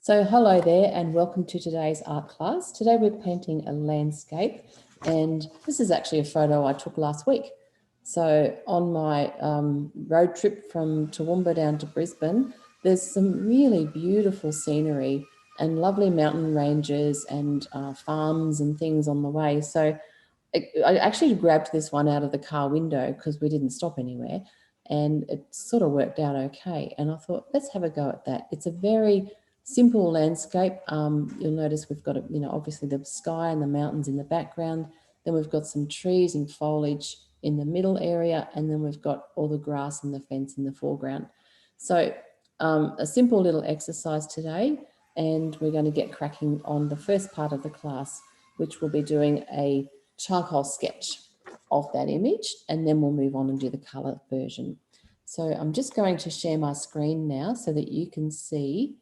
So hello there and welcome to today's art class. Today we're painting a landscape, and this is actually a photo I took last week. So on my road trip from Toowoomba down to Brisbane, there's some really beautiful scenery and lovely mountain ranges and farms and things on the way. So I actually grabbed this one out of the car window because we didn't stop anywhere, and it sort of worked out okay. And I thought, let's have a go at that. It's a very simple landscape. You'll notice we've got, obviously the sky and the mountains in the background. Then we've got some trees and foliage in the middle area, and then we've got all the grass and the fence in the foreground. So a simple little exercise today, and we're going to get cracking on the first part of the class, which will be doing a charcoal sketch of that image, and then we'll move on and do the colour version. So I'm just going to share my screen now so that you can see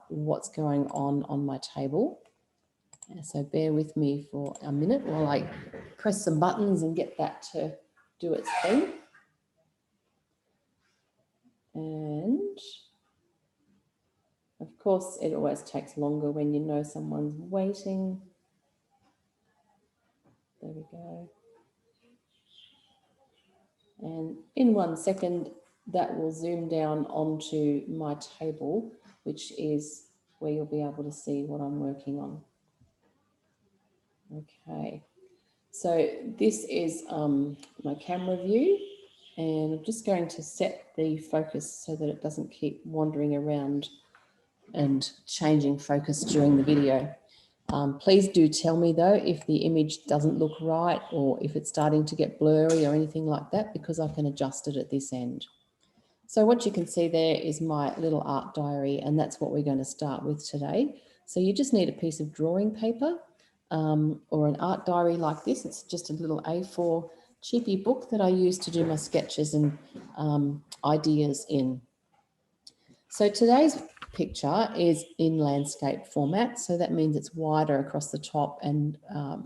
what's going on my table. So bear with me for a minute while I press some buttons and get that to do its thing. And of course, it always takes longer when you know someone's waiting. There we go. And in 1 second, that will zoom down onto my table, which is where you'll be able to see what I'm working on. Okay, so this is my camera view, and I'm just going to set the focus so that it doesn't keep wandering around and changing focus during the video. Please do tell me though if the image doesn't look right or if it's starting to get blurry or anything like that, because I can adjust it at this end. So what you can see there is my little art diary, and that's what we're going to start with today. So you just need a piece of drawing paper or an art diary like this. It's just a little A4 cheapy book that I use to do my sketches and ideas in. So today's picture is in landscape format, so that means it's wider across the top and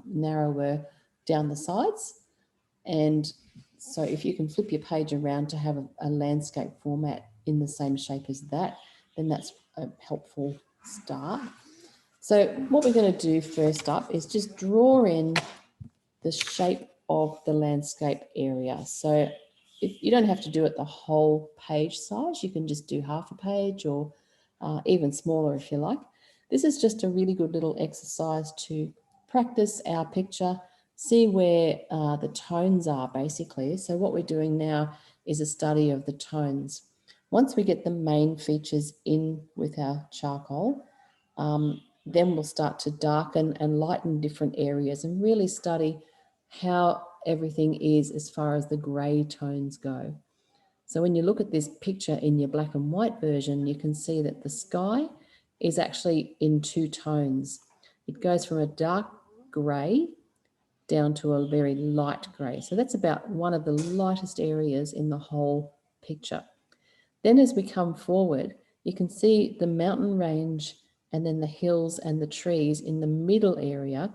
narrower down the sides. And so if you can flip your page around to have a landscape format in the same shape as that, then that's a helpful start. So what we're going to do first up is just draw in the shape of the landscape area. So you don't have to do it the whole page size. You can just do half a page or even smaller if you like. This is just a really good little exercise to practice our picture, see where the tones are basically. So what we're doing now is a study of the tones. Once we get the main features in with our charcoal, then we'll start to darken and lighten different areas and really study how everything is as far as the grey tones go. So when you look at this picture in your black and white version, you can see that the sky is actually in two tones. It goes from a dark grey down to a very light grey. So that's about one of the lightest areas in the whole picture. Then as we come forward, you can see the mountain range and then the hills and the trees in the middle area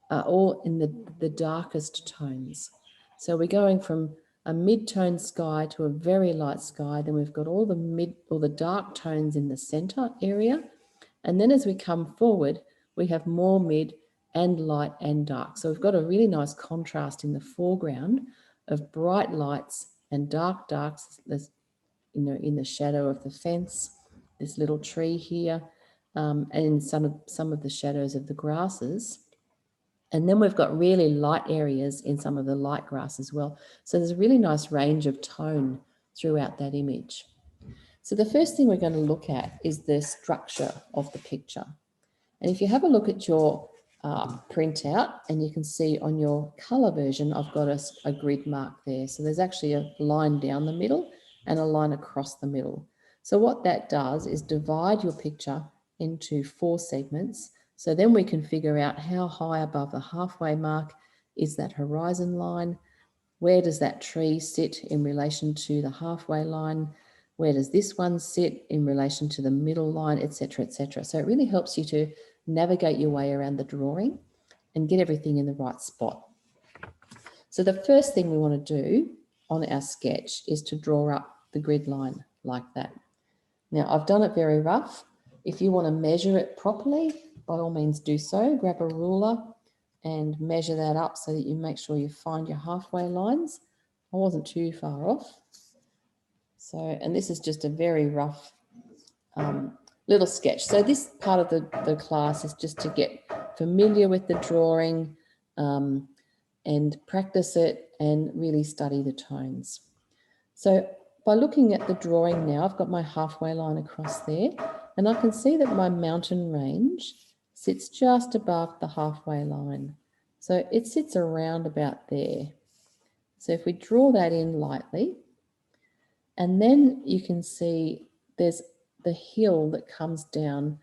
are all in the darkest tones. So we're going from a mid-tone sky to a very light sky. Then we've got all the dark tones in the center area. And then as we come forward, we have more mid and light and dark. So we've got a really nice contrast in the foreground of bright lights and dark darks, in the shadow of the fence, this little tree here, and some of the shadows of the grasses. And then we've got really light areas in some of the light grass as well. So there's a really nice range of tone throughout that image. So the first thing we're going to look at is the structure of the picture. And if you have a look at your printout, and you can see on your colour version, I've got a grid mark there. So there's actually a line down the middle and a line across the middle. So what that does is divide your picture into 4 segments. So then we can figure out how high above the halfway mark is that horizon line. Where does that tree sit in relation to the halfway line? Where does this one sit in relation to the middle line, etc., etc. So it really helps you to navigate your way around the drawing and get everything in the right spot. So the first thing we want to do on our sketch is to draw up the grid line like that. Now I've done it very rough, If you want to measure it properly, by all means do so. Grab a ruler and measure that up so that you make sure you find your halfway lines. I wasn't too far off. So, and this is just a very rough little sketch. So this part of the class is just to get familiar with the drawing and practice it and really study the tones. So by looking at the drawing now, I've got my halfway line across there, and I can see that my mountain range sits just above the halfway line. So it sits around about there. So if we draw that in lightly, and then you can see there's the hill that comes down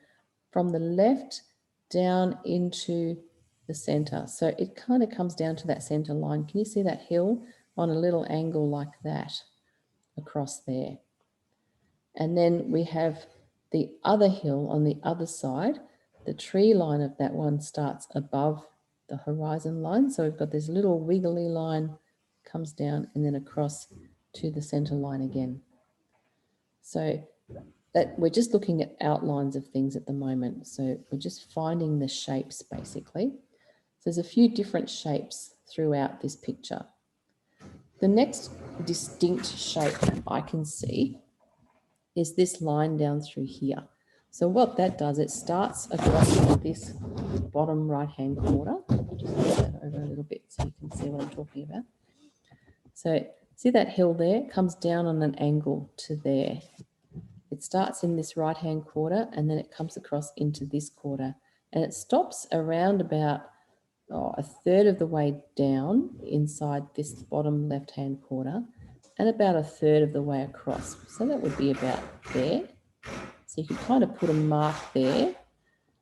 from the left down into the center. So it kind of comes down to that center line. Can you see that hill on a little angle like that across there? And then we have the other hill on the other side. The tree line of that one starts above the horizon line. So we've got this little wiggly line comes down and then across to the center line again. So that we're just looking at outlines of things at the moment. So we're just finding the shapes basically. So there's a few different shapes throughout this picture. The next distinct shape I can see is this line down through here. So what that does, it starts across this bottom right-hand quarter. I'll just move that over a little bit so you can see what I'm talking about. So see that hill there? It comes down on an angle to there. It starts in this right-hand quarter and then it comes across into this quarter. And it stops around about a third of the way down inside this bottom left-hand quarter and about a third of the way across. So that would be about there. So you could kind of put a mark there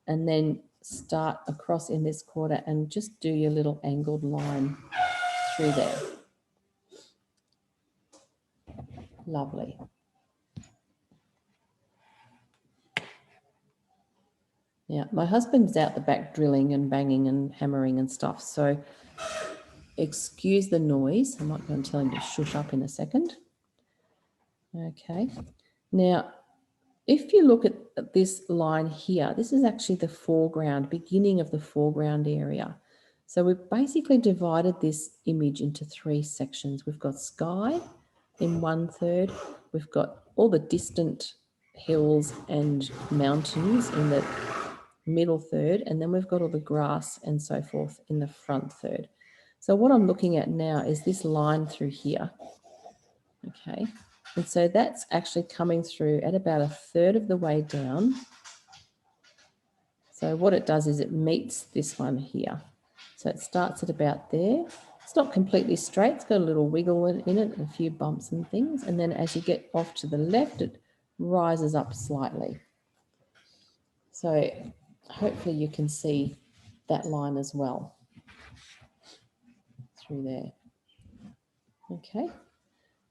and then start across in this quarter and just do your little angled line through there. Lovely. Now, my husband's out the back drilling and banging and hammering and stuff, so excuse the noise. I might go and tell him to shush up in a second. Okay. Now, if you look at this line here, this is actually the foreground, beginning of the foreground area. So we've basically divided this image into three sections. We've got sky in 1/3. We've got all the distant hills and mountains in the middle third, and then we've got all the grass and so forth in the front third. So what I'm looking at now is this line through here. Okay. And so that's actually coming through at about a third of the way down. So what it does is it meets this one here. So it starts at about there. It's not completely straight. It's got a little wiggle in it and a few bumps and things. And then as you get off to the left, it rises up slightly. So hopefully you can see that line as well through there. Okay.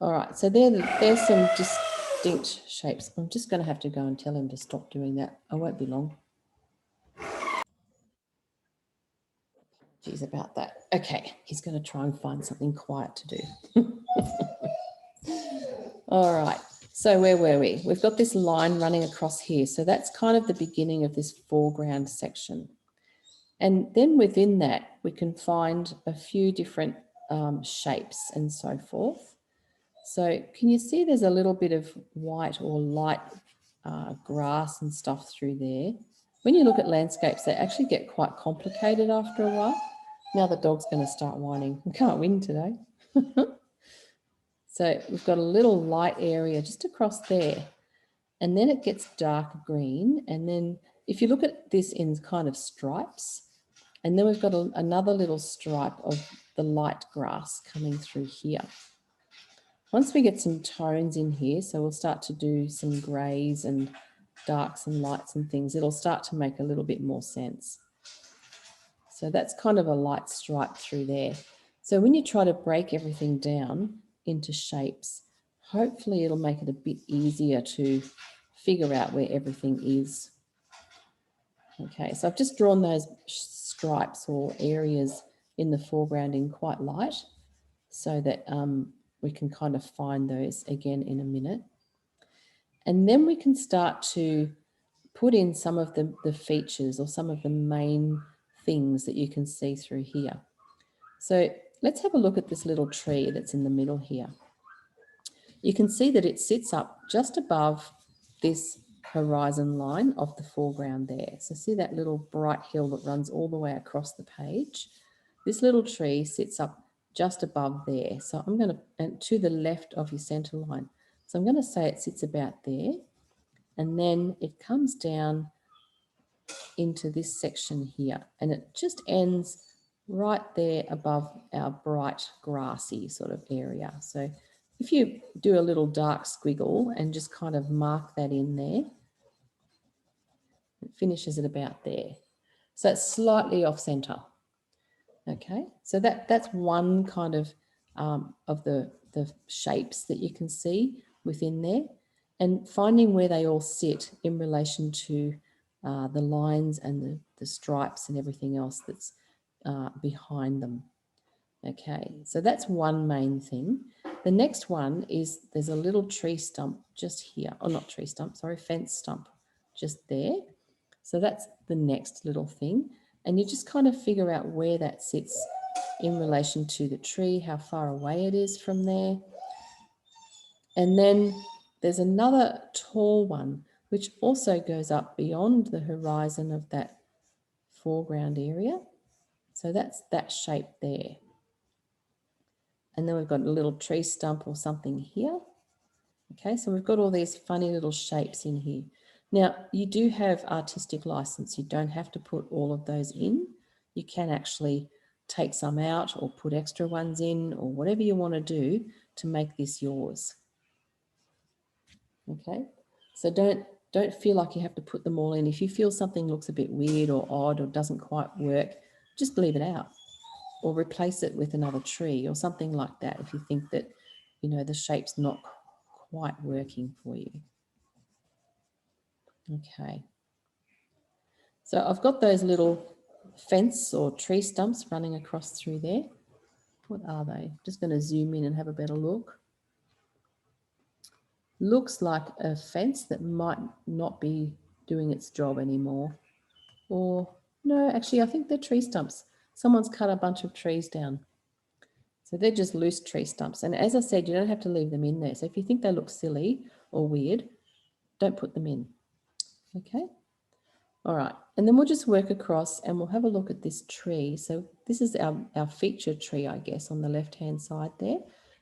All right, so there's some distinct shapes. I'm just going to have to go and tell him to stop doing that. I won't be long. Geez, about that. Okay, he's going to try and find something quiet to do. All right, so where were we? We've got this line running across here. So that's kind of the beginning of this foreground section. And then within that, we can find a few different shapes and so forth. So can you see there's a little bit of white or light grass and stuff through there? When you look at landscapes, they actually get quite complicated after a while. Now the dog's going to start whining. We can't win today. So we've got a little light area just across there. And then it gets dark green. And then if you look at this in kind of stripes, and then we've got another little stripe of the light grass coming through here. Once we get some tones in here, so we'll start to do some greys and darks and lights and things, it'll start to make a little bit more sense. So that's kind of a light stripe through there. So when you try to break everything down into shapes, hopefully it'll make it a bit easier to figure out where everything is. Okay, so I've just drawn those stripes or areas in the foreground in quite light so that we can kind of find those again in a minute. And then we can start to put in some of the features or some of the main things that you can see through here. So let's have a look at this little tree that's in the middle here. You can see that it sits up just above this horizon line of the foreground there. So see that little bright hill that runs all the way across the page? This little tree sits up just above there. So I'm going to, and to the left of your center line. So I'm going to say it sits about there, and then it comes down into this section here, and it just ends right there above our bright grassy sort of area. So if you do a little dark squiggle and just kind of mark that in there, it finishes at about there. So it's slightly off center. Okay, so that's one kind of the shapes that you can see within there, and finding where they all sit in relation to the lines and the stripes and everything else that's behind them. Okay, so that's one main thing. The next one is there's a little tree stump just here, or not tree stump, sorry, fence stump just there. So that's the next little thing. And you just kind of figure out where that sits in relation to the tree, how far away it is from there. And then there's another tall one, which also goes up beyond the horizon of that foreground area. So that's that shape there. And then we've got a little tree stump or something here. Okay, so we've got all these funny little shapes in here. Now, you do have artistic license. You don't have to put all of those in. You can actually take some out or put extra ones in, or whatever you want to do to make this yours. Okay, so don't feel like you have to put them all in. If you feel something looks a bit weird or odd or doesn't quite work, just leave it out or replace it with another tree or something like that if you think that, you know, the shape's not quite working for you. Okay, so I've got those little fence or tree stumps running across through there. What are they? Just going to zoom in and have a better look. Looks like a fence that might not be doing its job anymore. Or no, actually I think they're tree stumps. Someone's cut a bunch of trees down. So they're just loose tree stumps. And as I said, you don't have to leave them in there. So if you think they look silly or weird, don't put them in. Okay. All right. And then we'll just work across and we'll have a look at this tree. So this is our feature tree, I guess, on the left-hand side there.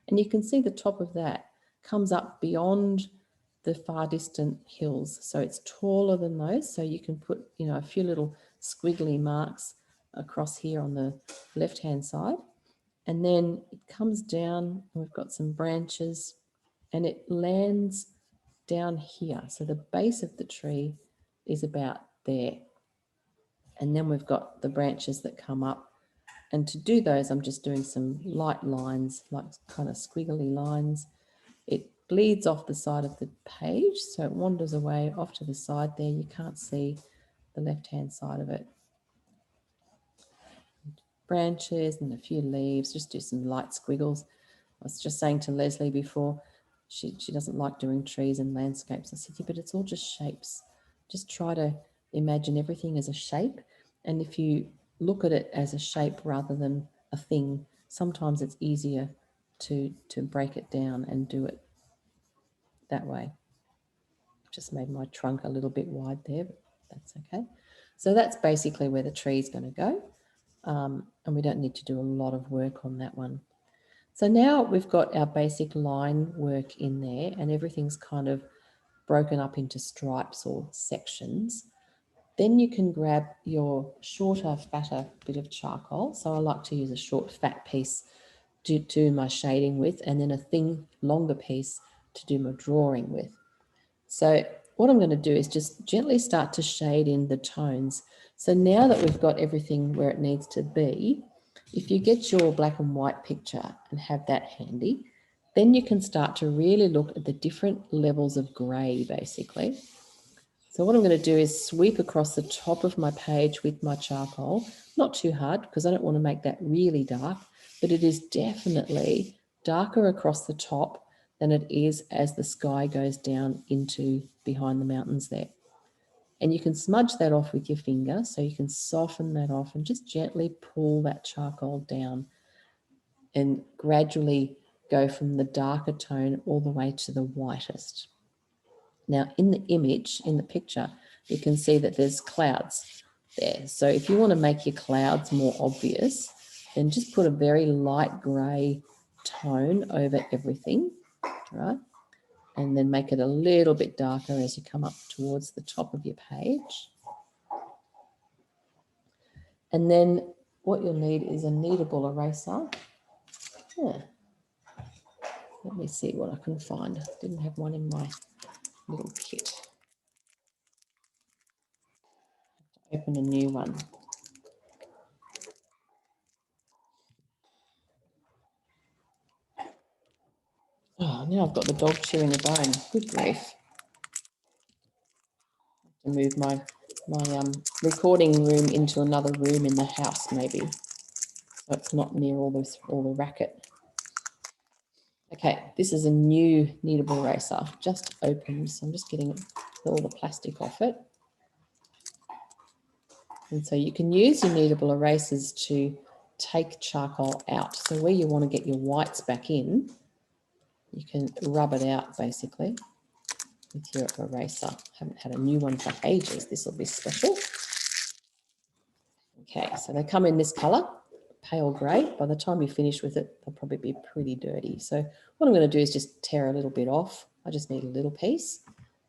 And you can see the top of that comes up beyond the far distant hills. So it's taller than those. So you can put, you know, a few little squiggly marks across here on the left-hand side. And then it comes down and we've got some branches and it lands down here. So the base of the tree is about there. And then we've got the branches that come up. And to do those, I'm just doing some light lines, like kind of squiggly lines. It bleeds off the side of the page, so it wanders away off to the side there. You can't see the left-hand side of it. Branches and a few leaves, just do some light squiggles. I was just saying to Leslie before, she doesn't like doing trees and landscapes. I said, yeah, but it's all just shapes. Just try to imagine everything as a shape. And if you look at it as a shape rather than a thing, sometimes it's easier to break it down and do it that way. Just made my trunk a little bit wide there, but that's okay. So that's basically where the tree is going to go. And we don't need to do a lot of work on that one. So now we've got our basic line work in there and everything's kind of broken up into stripes or sections. Then you can grab your shorter, fatter bit of charcoal. So I like to use a short, fat piece to do my shading with, and then a thin, longer piece to do my drawing with. So what I'm going to do is just gently start to shade in the tones. So now that we've got everything where it needs to be, if you get your black and white picture and have that handy, then you can start to really look at the different levels of grey, basically. So what I'm going to do is sweep across the top of my page with my charcoal, not too hard because I don't want to make that really dark, but it is definitely darker across the top than it is as the sky goes down into behind the mountains there. And you can smudge that off with your finger, so you can soften that off and just gently pull that charcoal down and gradually go from the darker tone all the way to the whitest. Now, in the image, in the picture, you can see that there's clouds there. So if you want to make your clouds more obvious, then just put a very light grey tone over everything, right? And then make it a little bit darker as you come up towards the top of your page. And then what you'll need is a kneadable eraser. Yeah. Let me see what I can find. I didn't have one in my little kit. Open a new one. Oh, now I've got the dog chewing a bone. Good grief. I have to move my recording room into another room in the house, maybe, so it's not near all the racket. Okay, this is a new kneadable eraser, just opened, so I'm just getting all the plastic off it. And so you can use your kneadable erasers to take charcoal out. So where you want to get your whites back in, you can rub it out basically with your eraser. Haven't had a new one for ages. This will be special. Okay, so they come in this colour, pale grey. By the time you finish with it, they'll probably be pretty dirty. So what I'm going to do is just tear a little bit off. I just need a little piece,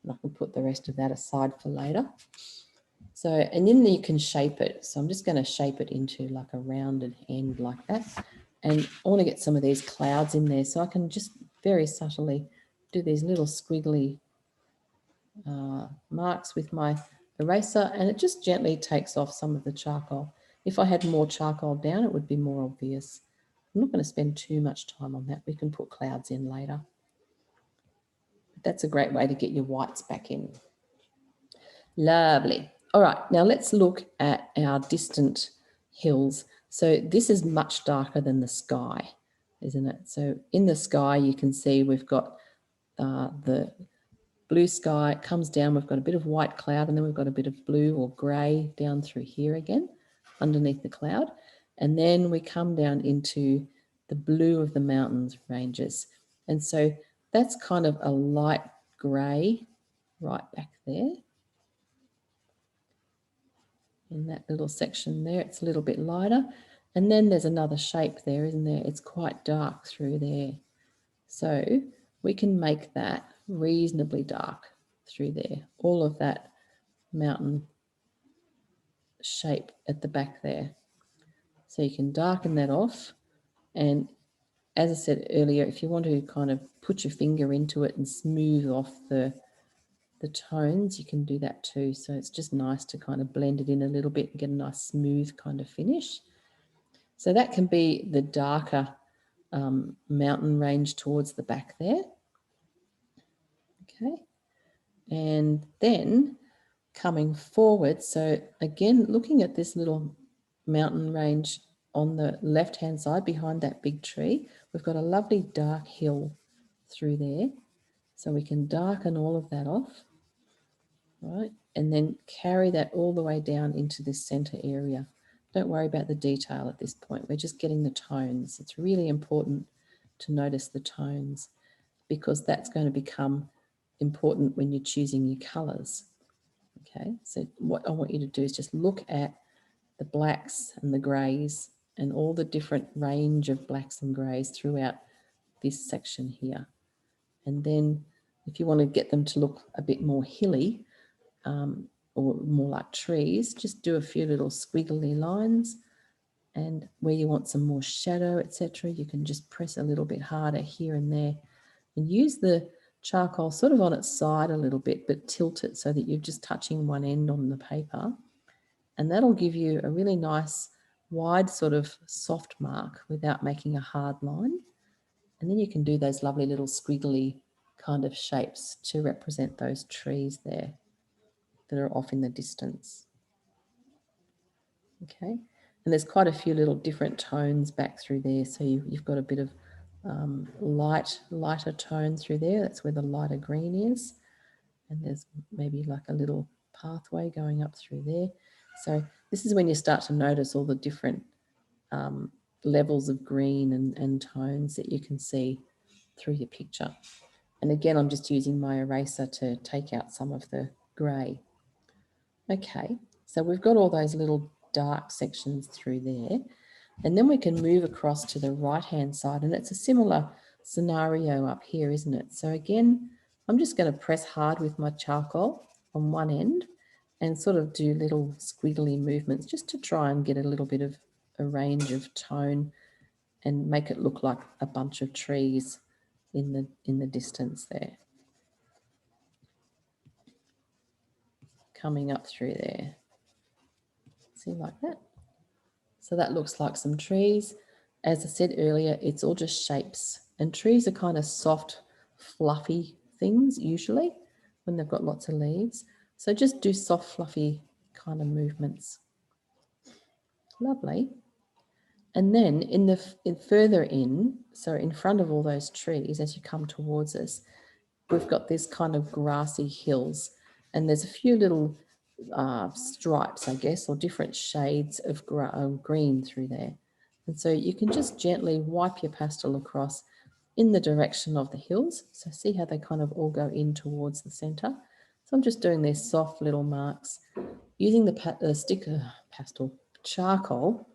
and I can put the rest of that aside for later. So, and then you can shape it. So I'm just going to shape it into like a rounded end like that. And I want to get some of these clouds in there, so I can just very subtly do these little squiggly marks with my eraser, and it just gently takes off some of the charcoal. If I had more charcoal down, it would be more obvious. I'm not going to spend too much time on that. We can put clouds in later. But that's a great way to get your whites back in. Lovely. All right, now let's look at our distant hills. So this is much darker than the sky, isn't it? So in the sky, you can see we've got the blue sky. It comes down, we've got a bit of white cloud, and then we've got a bit of blue or grey down through here again, underneath the cloud. And then we come down into the blue of the mountains ranges. And so that's kind of a light grey right back there. In that little section there, it's a little bit lighter. And then there's another shape there, isn't there? It's quite dark through there. So we can make that reasonably dark through there. All of that mountain shape at the back there. So you can darken that off. And as I said earlier, if you want to kind of put your finger into it and smooth off the tones, you can do that too. So it's just nice to kind of blend it in a little bit and get a nice smooth kind of finish. So that can be the darker mountain range towards the back there. Okay. And then coming forward, so again, looking at this little mountain range on the left-hand side behind that big tree, we've got a lovely dark hill through there. So we can darken all of that off, right? And then carry that all the way down into this center area. Don't worry about the detail at this point. We're just getting the tones. It's really important to notice the tones, because that's going to become important when you're choosing your colors. Okay, so what I want you to do is just look at the blacks and the greys and all the different range of blacks and greys throughout this section here. And then if you want to get them to look a bit more hilly or more like trees, just do a few little squiggly lines. And where you want some more shadow, etc., you can just press a little bit harder here and there. And use the charcoal sort of on its side a little bit, but tilt it so that you're just touching one end on the paper. And that'll give you a really nice wide sort of soft mark without making a hard line. And then you can do those lovely little squiggly kind of shapes to represent those trees there that are off in the distance. Okay, and there's quite a few little different tones back through there. So you've got a bit of lighter tone through there. That's where the lighter green is. And there's maybe like a little pathway going up through there. So this is when you start to notice all the different levels of green and tones that you can see through your picture. And again, I'm just using my eraser to take out some of the grey. Okay, so we've got all those little dark sections through there. And then we can move across to the right-hand side. And it's a similar scenario up here, isn't it? So again, I'm just going to press hard with my charcoal on one end and sort of do little squiggly movements just to try and get a little bit of a range of tone and make it look like a bunch of trees in the distance there. Coming up through there. See, like that. So that looks like some trees. As I said earlier, it's all just shapes. And trees are kind of soft, fluffy things usually when they've got lots of leaves. So just do soft, fluffy kind of movements. Lovely. And then further in, so in front of all those trees, as you come towards us, we've got this kind of grassy hills. And there's a few little stripes, I guess, or different shades of green through there. And so you can just gently wipe your pastel across in the direction of the hills. So see how they kind of all go in towards the center. So I'm just doing these soft little marks using the pastel charcoal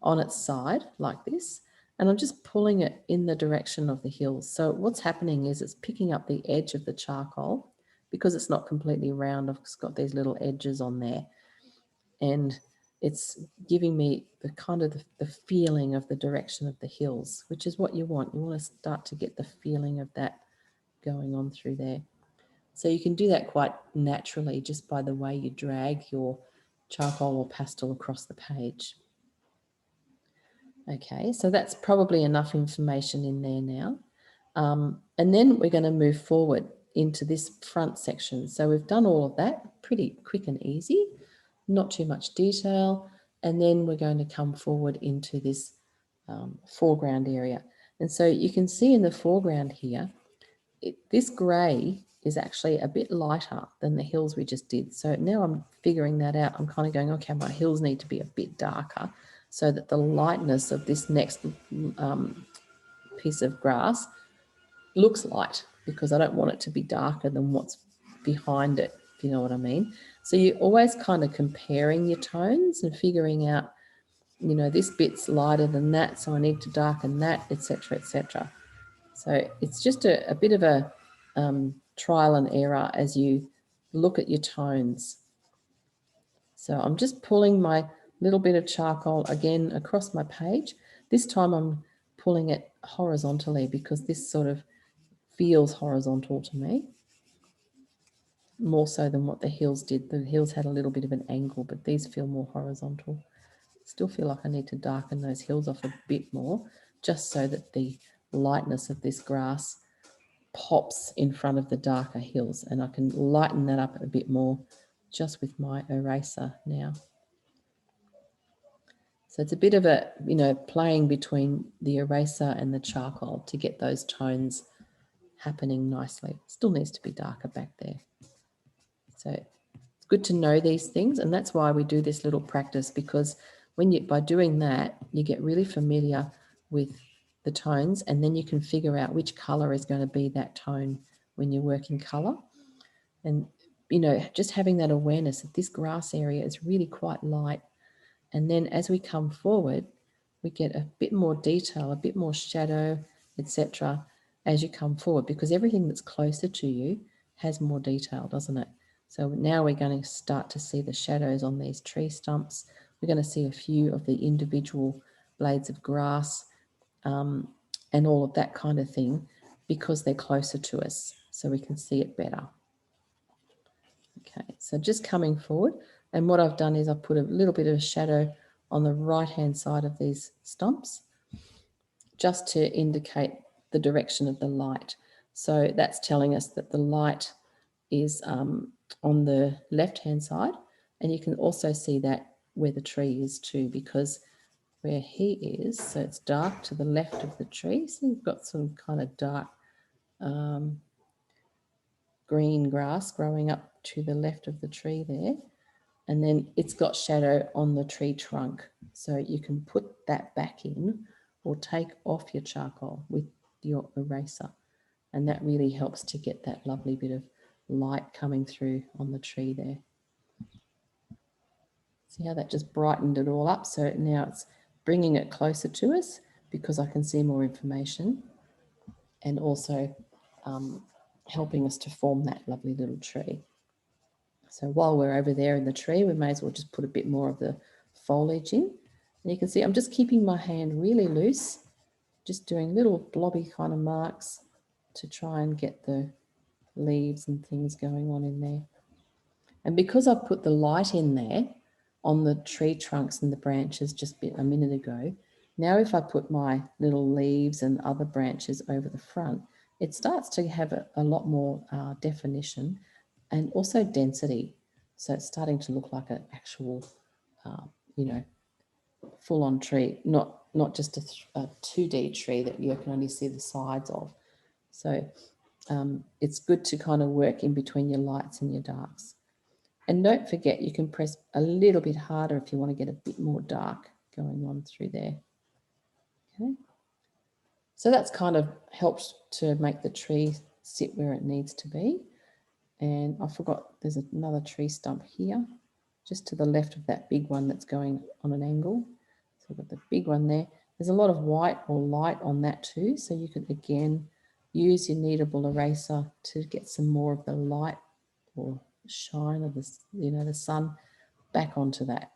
on its side like this. And I'm just pulling it in the direction of the hills. So what's happening is it's picking up the edge of the charcoal because it's not completely round. I've got these little edges on there. And it's giving me the kind of the feeling of the direction of the hills, which is what you want. You want to start to get the feeling of that going on through there. So you can do that quite naturally just by the way you drag your charcoal or pastel across the page. Okay, so that's probably enough information in there now. And then we're going to move forward into this front section. So we've done all of that pretty quick and easy, not too much detail. And then we're going to come forward into this foreground area. And so you can see in the foreground here, this grey is actually a bit lighter than the hills we just did. So now I'm figuring that out. I'm kind of going, okay, my hills need to be a bit darker so that the lightness of this next piece of grass looks light, because I don't want it to be darker than what's behind it, if you know what I mean. So you're always kind of comparing your tones and figuring out, you know, this bit's lighter than that, so I need to darken that, etc., etc. So it's just a bit of a trial and error as you look at your tones. So I'm just pulling my little bit of charcoal again across my page. This time I'm pulling it horizontally because this sort of feels horizontal to me, more so than what the hills did. The hills had a little bit of an angle, but these feel more horizontal. Still feel like I need to darken those hills off a bit more, just so that the lightness of this grass pops in front of the darker hills, and I can lighten that up a bit more just with my eraser now. So it's a bit of a, you know, playing between the eraser and the charcoal to get those tones happening nicely. Still needs to be darker back there. So it's good to know these things, and that's why we do this little practice, because by doing that, you get really familiar with the tones, and then you can figure out which color is going to be that tone when you work in color. And, you know, just having that awareness that this grass area is really quite light. And then as we come forward, we get a bit more detail, a bit more shadow, etc. as you come forward, because everything that's closer to you has more detail, doesn't it? So now we're going to start to see the shadows on these tree stumps. We're going to see a few of the individual blades of grass and all of that kind of thing, because they're closer to us, so we can see it better. Okay, so just coming forward, and what I've done is I've put a little bit of a shadow on the right-hand side of these stumps, just to indicate the direction of the light. So that's telling us that the light is on the left-hand side, and you can also see that where the tree is too, because where he is, so it's dark to the left of the tree, so you've got some kind of dark green grass growing up to the left of the tree there. And then it's got shadow on the tree trunk. So you can put that back in or take off your charcoal with your eraser. And that really helps to get that lovely bit of light coming through on the tree there. See how that just brightened it all up? So now it's bringing it closer to us because I can see more information, and also helping us to form that lovely little tree. So while we're over there in the tree, we may as well just put a bit more of the foliage in. And you can see I'm just keeping my hand really loose, just doing little blobby kind of marks to try and get the leaves and things going on in there. And because I put the light in there on the tree trunks and the branches just a minute ago, now if I put my little leaves and other branches over the front, it starts to have a lot more definition and also density. So it's starting to look like an actual, you know, full-on tree, not just a 2D tree that you can only see the sides of. So it's good to kind of work in between your lights and your darks. And don't forget, you can press a little bit harder if you want to get a bit more dark going on through there. Okay. So that's kind of helped to make the tree sit where it needs to be. And I forgot there's another tree stump here, just to the left of that big one that's going on an angle. So we've got the big one there. There's a lot of white or light on that too. So you can again use your kneadable eraser to get some more of the light or shine of this, the sun back onto that.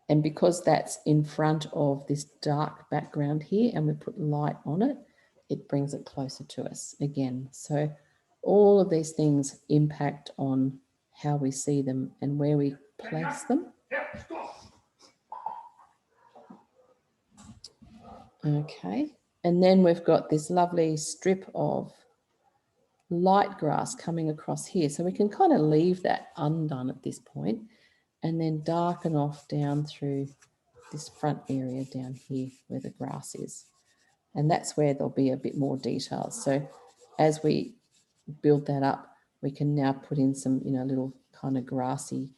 And because that's in front of this dark background here and we put light on it, it brings it closer to us again. So all of these things impact on how we see them and where we place them. Okay, and then we've got this lovely strip of light grass coming across here. So we can kind of leave that undone at this point and then darken off down through this front area down here where the grass is. And that's where there'll be a bit more detail. So as we build that up, we can now put in some, little kind of grassy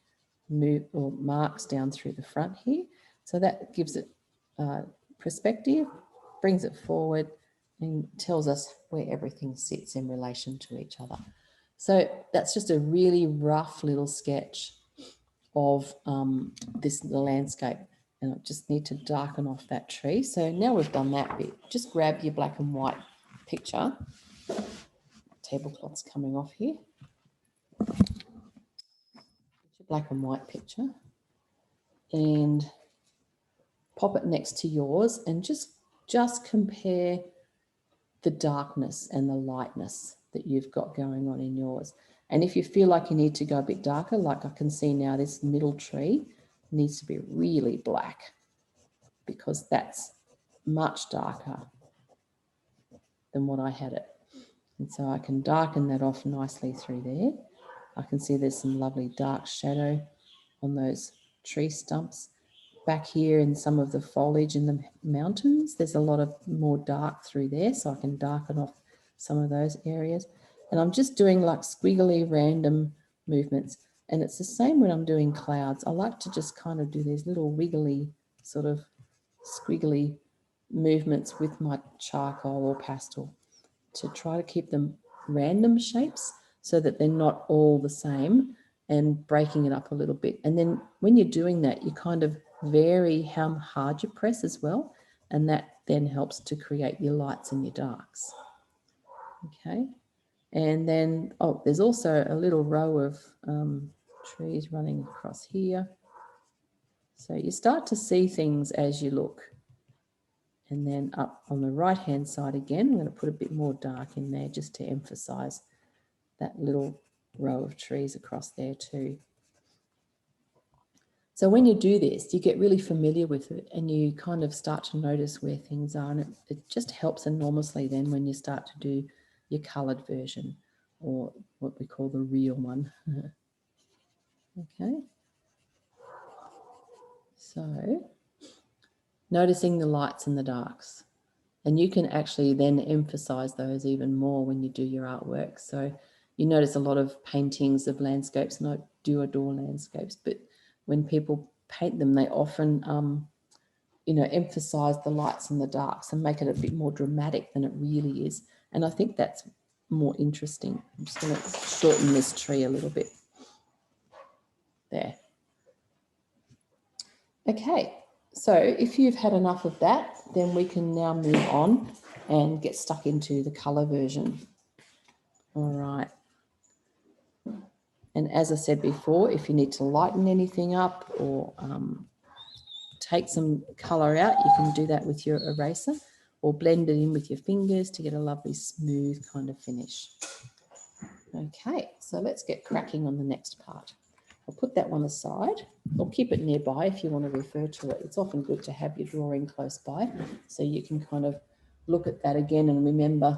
or marks down through the front here. So that gives it perspective, brings it forward, and tells us where everything sits in relation to each other. So that's just a really rough little sketch of this landscape, and I just need to darken off that tree. So now we've done that bit, just grab your black and white picture. Tablecloth's coming off here. Your black and white picture and pop it next to yours and just compare the darkness and the lightness that you've got going on in yours. And if you feel like you need to go a bit darker, like I can see now, this middle tree needs to be really black because that's much darker than what I had it. And so I can darken that off nicely through there. I can see there's some lovely dark shadow on those tree stumps. Back here in some of the foliage in the mountains, there's a lot of more dark through there, so I can darken off some of those areas. And I'm just doing like squiggly random movements. And it's the same when I'm doing clouds. I like to just kind of do these little wiggly sort of squiggly movements with my charcoal or pastel to try to keep them random shapes so that they're not all the same, and breaking it up a little bit. And then when you're doing that, you kind of vary how hard you press as well, and that then helps to create your lights and your darks. Okay, and then there's also a little row of trees running across here, so you start to see things as you look. And then up on the right hand side again, I'm going to put a bit more dark in there just to emphasize that little row of trees across there too. So when you do this, you get really familiar with it and you kind of start to notice where things are, and it just helps enormously then when you start to do your coloured version, or what we call the real one. Okay. So noticing the lights and the darks. And you can actually then emphasize those even more when you do your artwork. So you notice a lot of paintings of landscapes, and I do adore landscapes, but when people paint them, they often, you know, emphasize the lights and the darks and make it a bit more dramatic than it really is. And I think that's more interesting. I'm just going to shorten this tree a little bit. There. Okay, so if you've had enough of that, then we can now move on and get stuck into the colour version. All right. And as I said before, if you need to lighten anything up or take some colour out, you can do that with your eraser or blend it in with your fingers to get a lovely smooth kind of finish. Okay, so let's get cracking on the next part. I'll put that one aside or keep it nearby if you want to refer to it. It's often good to have your drawing close by so you can kind of look at that again and remember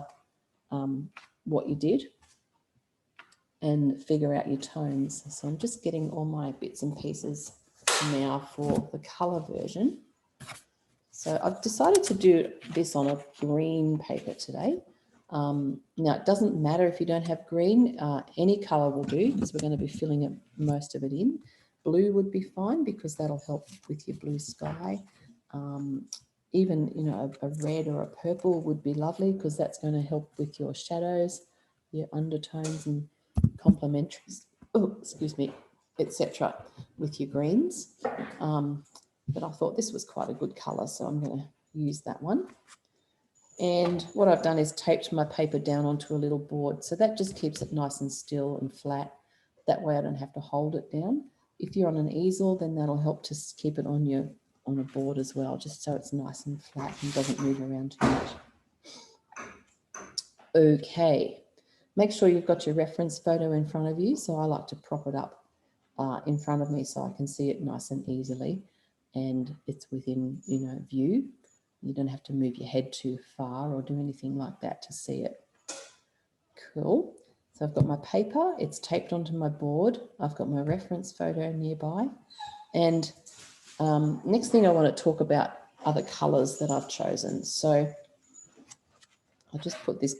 what you did and figure out your tones. So I'm just getting all my bits and pieces now for the colour version. So I've decided to do this on a green paper today. Now, it doesn't matter if you don't have green, any colour will do because we're going to be filling it, most of it in. Blue would be fine because that'll help with your blue sky. Even, you know, a red or a purple would be lovely because that's going to help with your shadows, your undertones and complementaries, oh, excuse me, etc. with your greens. But I thought this was quite a good colour, so I'm going to use that one. And what I've done is taped my paper down onto a little board. So that just keeps it nice and still and flat. That way I don't have to hold it down. If you're on an easel, then that'll help to keep it on a board as well, just so it's nice and flat and doesn't move around too much. Okay, make sure you've got your reference photo in front of you. So I like to prop it up in front of me so I can see it nice and easily. And it's within, you know, view. You don't have to move your head too far or do anything like that to see it. Cool. So I've got my paper, it's taped onto my board. I've got my reference photo nearby. And next thing I want to talk about are the colours that I've chosen. So I'll just put this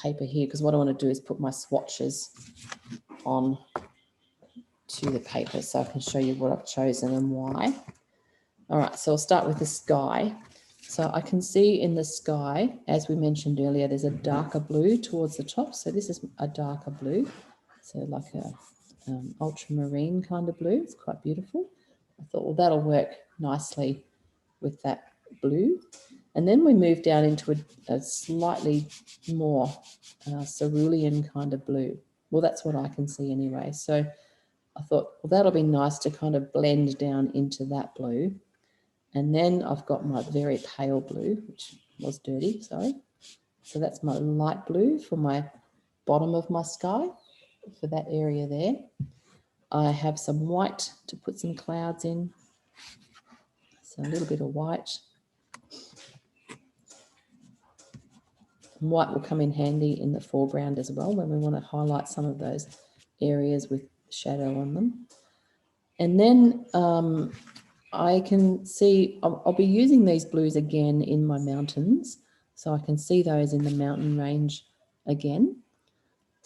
paper here because what I want to do is put my swatches on to the paper so I can show you what I've chosen and why. All right, so I'll start with the sky. So I can see in the sky, as we mentioned earlier, there's a darker blue towards the top. So this is a darker blue, so like a ultramarine kind of blue. It's quite beautiful. I thought, well, that'll work nicely with that blue. And then we move down into a slightly more cerulean kind of blue. Well, that's what I can see anyway. So I thought, well, that'll be nice to kind of blend down into that blue. And then I've got my very pale blue, which was dirty, sorry. So that's my light blue for my bottom of my sky, for that area there. I have some white to put some clouds in. So a little bit of white. And white will come in handy in the foreground as well when we want to highlight some of those areas with shadow on them. And then I can see, I'll be using these blues again in my mountains. So I can see those in the mountain range again.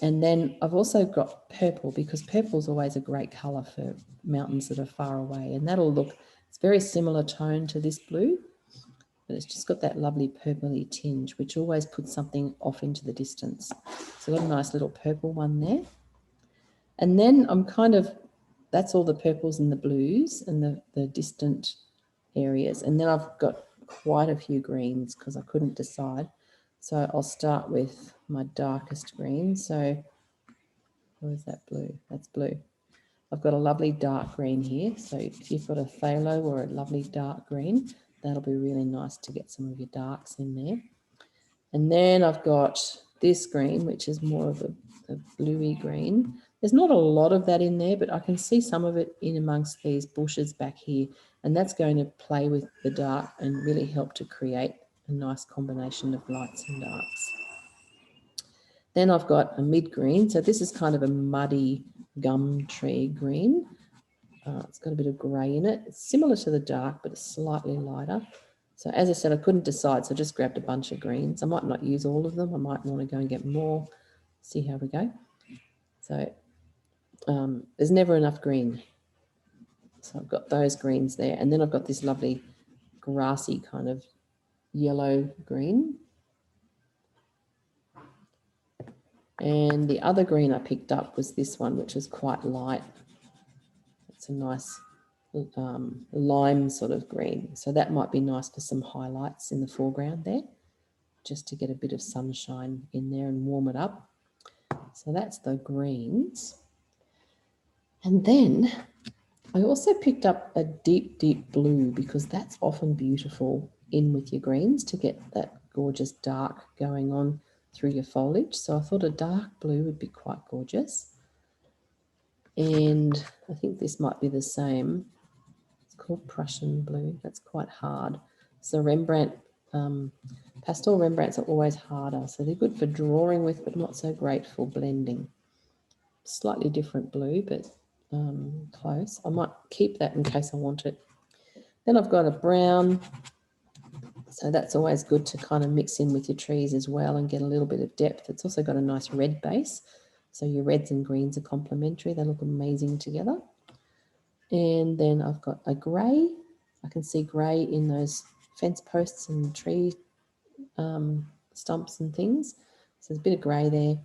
And then I've also got purple because purple is always a great colour for mountains that are far away. And that'll look, it's very similar tone to this blue, but it's just got that lovely purpley tinge, which always puts something off into the distance. So I've got a nice little purple one there. And then I'm kind of, that's all the purples and the blues and the distant areas. And then I've got quite a few greens because I couldn't decide. So I'll start with my darkest green. So where's that blue? That's blue. I've got a lovely dark green here. So if you've got a phthalo or a lovely dark green, that'll be really nice to get some of your darks in there. And then I've got this green, which is more of a bluey green. There's not a lot of that in there, but I can see some of it in amongst these bushes back here. And that's going to play with the dark and really help to create a nice combination of lights and darks. Then I've got a mid-green. So this is kind of a muddy gum tree green. It's got a bit of grey in it. It's similar to the dark, but it's slightly lighter. So as I said, I couldn't decide, so I just grabbed a bunch of greens. I might not use all of them. I might want to go and get more, see how we go. So there's never enough green. So I've got those greens there. And then I've got this lovely grassy kind of yellow green. And the other green I picked up was this one, which is quite light. It's a nice lime sort of green. So that might be nice for some highlights in the foreground there, just to get a bit of sunshine in there and warm it up. So that's the greens. And then I also picked up a deep, deep blue, because that's often beautiful in with your greens to get that gorgeous dark going on through your foliage. So I thought a dark blue would be quite gorgeous. And I think this might be the same. It's called Prussian blue. That's quite hard. So Rembrandt, pastel Rembrandts are always harder. So they're good for drawing with, but not so great for blending. Slightly different blue, but close. I might keep that in case I want it. Then I've got a brown. So that's always good to kind of mix in with your trees as well and get a little bit of depth. It's also got a nice red base. So your reds and greens are complementary. They look amazing together. And then I've got a grey. I can see grey in those fence posts and tree stumps and things. So there's a bit of grey there. And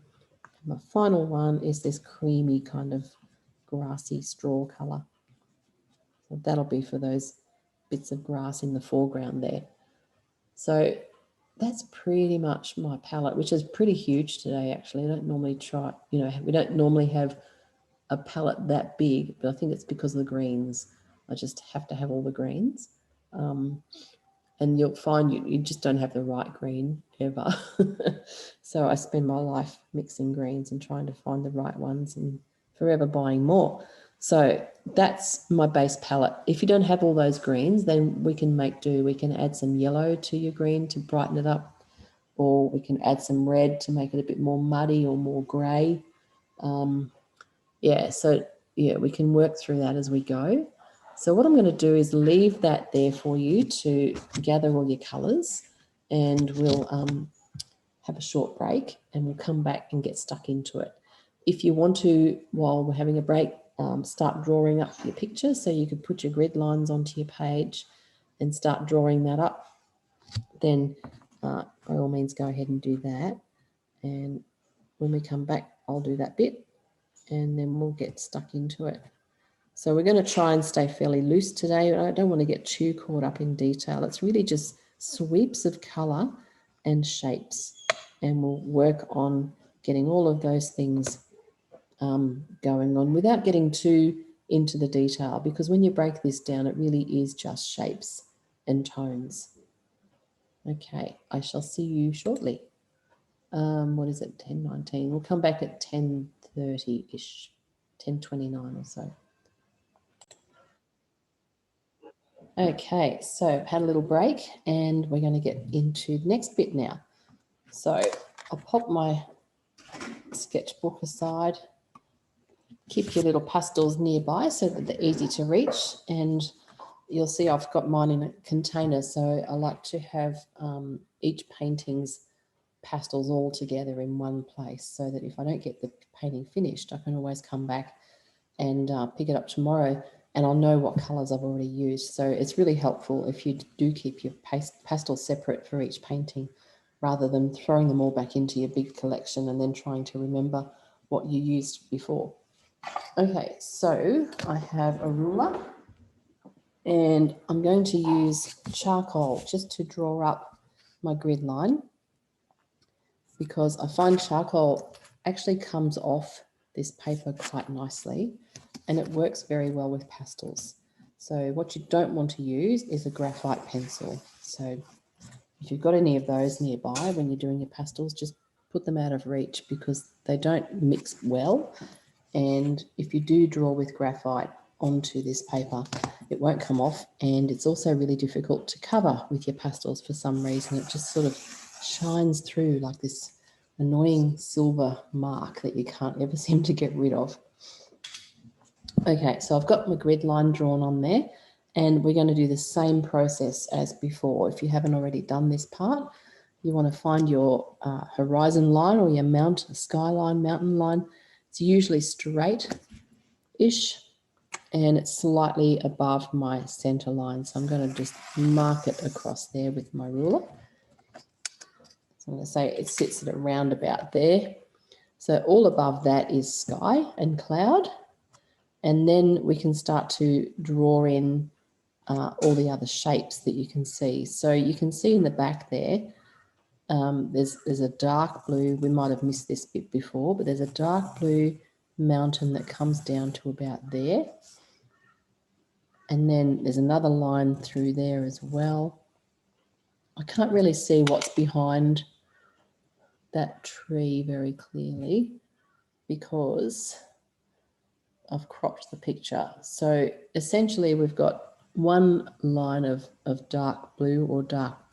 my final one is this creamy kind of grassy straw colour. So that'll be for those bits of grass in the foreground there. So that's pretty much my palette, which is pretty huge today, actually. I don't normally try, we don't normally have a palette that big, but I think it's because of the greens. I just have to have all the greens. And you'll find you just don't have the right green ever. So I spend my life mixing greens and trying to find the right ones and forever buying more. So that's my base palette. If you don't have all those greens, then we can make do. We can add some yellow to your green to brighten it up, or we can add some red to make it a bit more muddy or more grey. We can work through that as we go. So what I'm going to do is leave that there for you to gather all your colours, and we'll have a short break and we'll come back and get stuck into it. If you want to, while we're having a break, start drawing up your picture, so you could put your grid lines onto your page and start drawing that up, then by all means go ahead and do that. And when we come back, I'll do that bit and then we'll get stuck into it. So we're going to try and stay fairly loose today. I don't want to get too caught up in detail. It's really just sweeps of colour and shapes. And we'll work on getting all of those things going on without getting too into the detail, because when you break this down, it really is just shapes and tones. Okay, I shall see you shortly. What is it, 10:19? We'll come back at 10:30-ish, 10:29 or so. Okay, so had a little break and we're going to get into the next bit now. So I'll pop my sketchbook aside. Keep your little pastels nearby so that they're easy to reach, and you'll see I've got mine in a container, so I like to have each painting's pastels all together in one place, so that if I don't get the painting finished, I can always come back and pick it up tomorrow and I'll know what colours I've already used. So it's really helpful if you do keep your pastels separate for each painting, rather than throwing them all back into your big collection and then trying to remember what you used before. Okay, so I have a ruler and I'm going to use charcoal just to draw up my grid line, because I find charcoal actually comes off this paper quite nicely and it works very well with pastels. So what you don't want to use is a graphite pencil. So if you've got any of those nearby when you're doing your pastels, just put them out of reach, because they don't mix well. And if you do draw with graphite onto this paper, it won't come off, and it's also really difficult to cover with your pastels for some reason. It just sort of shines through like this annoying silver mark that you can't ever seem to get rid of. Okay, so I've got my grid line drawn on there, and we're going to do the same process as before. If you haven't already done this part, you want to find your horizon line or your skyline, mountain line. It's It's usually straight-ish, and it's slightly above my center line. So I'm going to just mark it across there with my ruler. So I'm going to say it sits at around about there. So all above that is sky and cloud. And then we can start to draw in all the other shapes that you can see. So you can see in the back there, there's a dark blue. We might have missed this bit before, but there's a dark blue mountain that comes down to about there. And then there's another line through there as well. I can't really see what's behind that tree very clearly because I've cropped the picture. So essentially we've got one line of dark blue or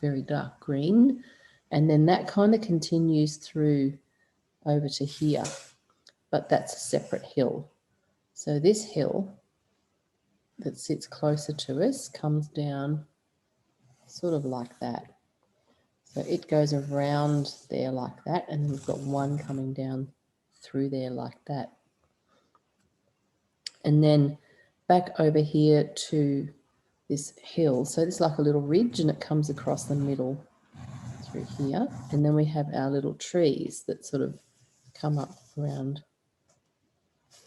very dark green, and then that kind of continues through over to here, but that's a separate hill. So this hill that sits closer to us comes down sort of like that. So it goes around there like that, and then we've got one coming down through there like that. And then back over here to this hill. So it's like a little ridge, and it comes across the middle through here. And then we have our little trees that sort of come up around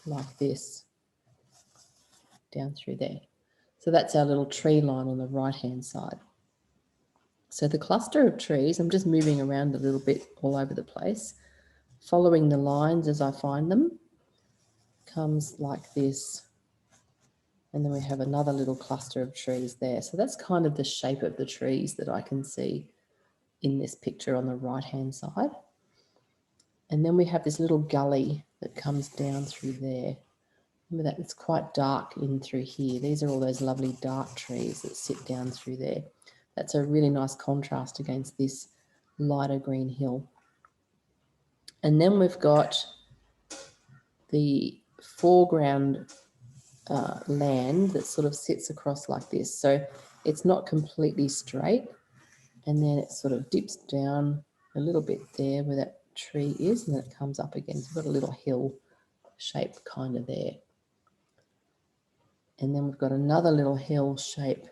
like this down through there. So that's our little tree line on the right-hand side. So the cluster of trees, I'm just moving around a little bit all over the place, following the lines as I find them, comes like this. And then we have another little cluster of trees there. So that's kind of the shape of the trees that I can see in this picture on the right-hand side. And then we have this little gully that comes down through there. Remember that it's quite dark in through here. These are all those lovely dark trees that sit down through there. That's a really nice contrast against this lighter green hill. And then we've got the foreground land that sort of sits across like this. So it's not completely straight, and then it sort of dips down a little bit there where that tree is, and then it comes up again. So we've got a little hill shape kind of there. And then we've got another little hill shape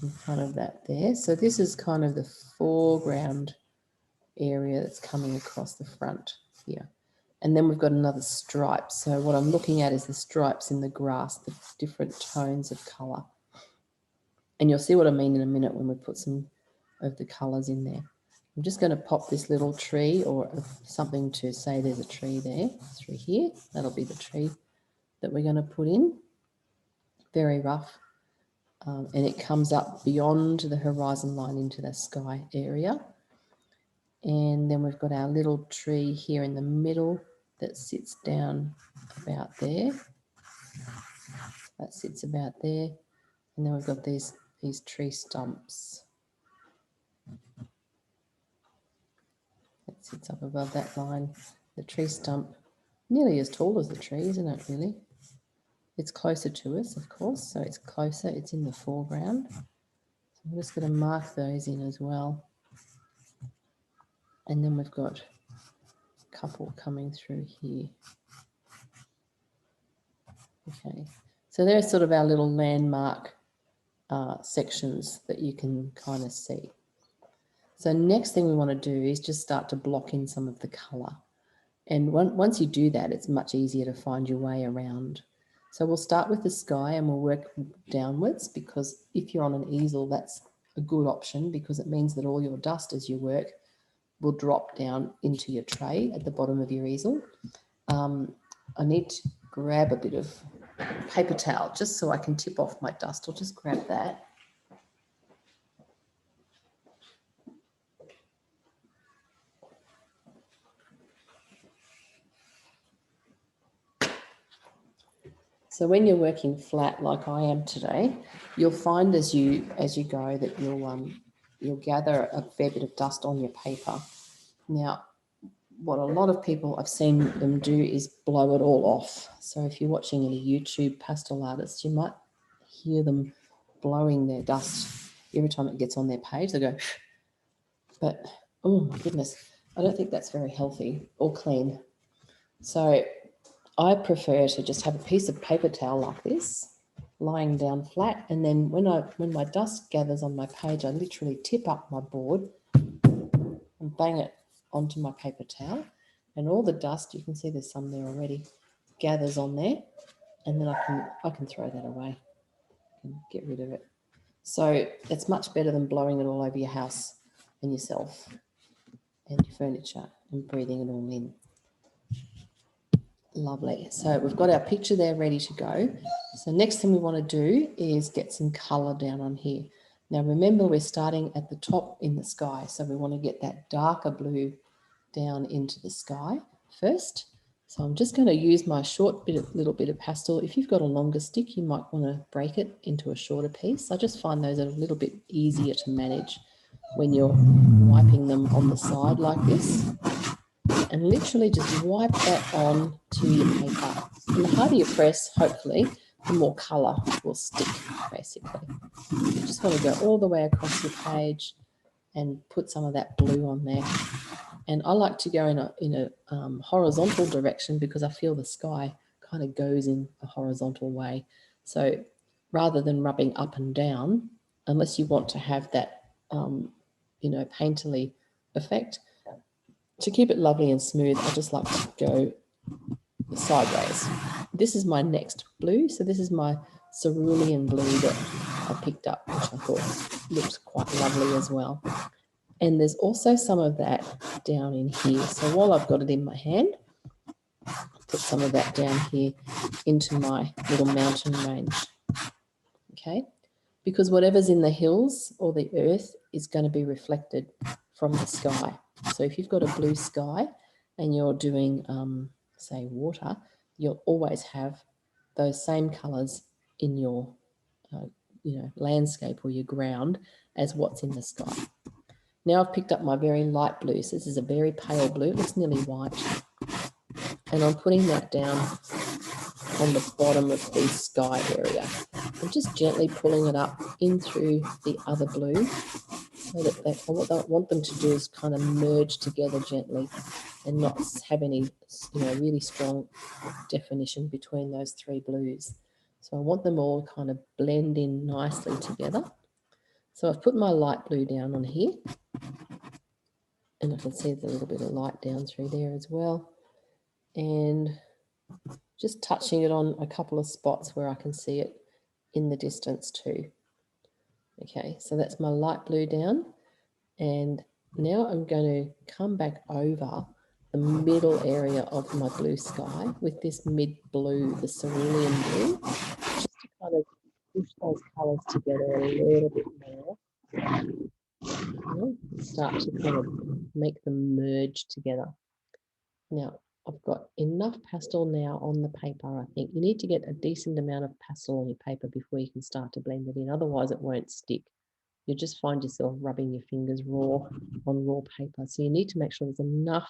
in front of that there. So this is kind of the foreground area that's coming across the front here. And then we've got another stripe. So what I'm looking at is the stripes in the grass, the different tones of colour. And you'll see what I mean in a minute when we put some of the colours in there. I'm just going to pop this little tree or something to say there's a tree there through here. That'll be the tree that we're going to put in. Very rough. And it comes up beyond the horizon line into the sky area. And then we've got our little tree here in the middle that sits down about there. That sits about there. And then we've got these tree stumps. That sits up above that line. The tree stump, nearly as tall as the tree, isn't it really? It's closer to us, of course, so it's closer, it's in the foreground. So I'm just going to mark those in as well. And then we've got a couple coming through here. Okay, so there's sort of our little landmark sections that you can kind of see. So next thing we want to do is just start to block in some of the colour. And once you do that, it's much easier to find your way around. So we'll start with the sky and we'll work downwards, because if you're on an easel, that's a good option, because it means that all your dust as you work will drop down into your tray at the bottom of your easel. I need to grab a bit of paper towel just so I can tip off my dust. I'll just grab that. So when you're working flat like I am today, you'll find as you go that you'll gather a fair bit of dust on your paper. Now, what a lot of people I've seen them do is blow it all off. So if you're watching any YouTube pastel artists, you might hear them blowing their dust every time it gets on their page. They go, but oh my goodness, I don't think that's very healthy or clean. So I prefer to just have a piece of paper towel like this, lying down flat, and then when my dust gathers on my page, I literally tip up my board and bang it onto my paper towel, and all the dust, you can see there's some there already, gathers on there, and then I can throw that away and get rid of it. So it's much better than blowing it all over your house and yourself and your furniture and breathing it all in. Lovely. So we've got our picture there ready to go. So next thing we want to do is get some colour down on here. Now remember, we're starting at the top in the sky, so we want to get that darker blue down into the sky first. So I'm just going to use my little bit of pastel. If you've got a longer stick, you might want to break it into a shorter piece. I just find those are a little bit easier to manage when you're wiping them on the side like this. And literally just wipe that on to your paper. And the harder you press, hopefully, the more colour will stick, basically. You just want to go all the way across your page and put some of that blue on there. And I like to go in a horizontal direction because I feel the sky kind of goes in a horizontal way. So rather than rubbing up and down, unless you want to have that, painterly effect, to keep it lovely and smooth, I just like to go sideways. This is my next blue. So this is my cerulean blue that I picked up, which I thought looked quite lovely as well. And there's also some of that down in here. So while I've got it in my hand, I'll put some of that down here into my little mountain range. Okay, because whatever's in the hills or the earth is going to be reflected from the sky. So if you've got a blue sky and you're doing, say, water, you'll always have those same colours in your, landscape or your ground as what's in the sky. Now I've picked up my very light blue. So this is a very pale blue. It looks nearly white. And I'm putting that down on the bottom of the sky area. I'm just gently pulling it up in through the other blue, so that what I want them to do is kind of merge together gently and not have any, really strong definition between those three blues. So I want them all kind of blend in nicely together. So I've put my light blue down on here, and I can see there's a little bit of light down through there as well. And just touching it on a couple of spots where I can see it in the distance too. Okay, so that's my light blue down. And now I'm going to come back over the middle area of my blue sky with this mid blue, the cerulean blue, just to kind of push those colours together a little bit more. Start to kind of make them merge together. Now, I've got enough pastel now on the paper, I think. You need to get a decent amount of pastel on your paper before you can start to blend it in. Otherwise, it won't stick. You'll just find yourself rubbing your fingers raw on raw paper. So you need to make sure there's enough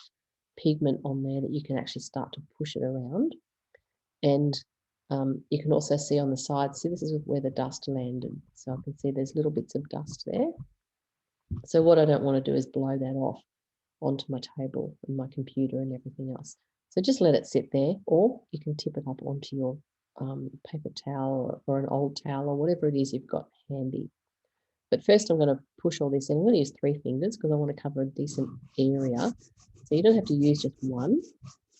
pigment on there that you can actually start to push it around. And you can also see on the side, see, this is where the dust landed. So I can see there's little bits of dust there. So what I don't want to do is blow that off onto my table and my computer and everything else. So just let it sit there, or you can tip it up onto your paper towel or an old towel or whatever it is you've got handy. But first I'm going to push all this in. I'm going to use 3 fingers because I want to cover a decent area. So you don't have to use just one.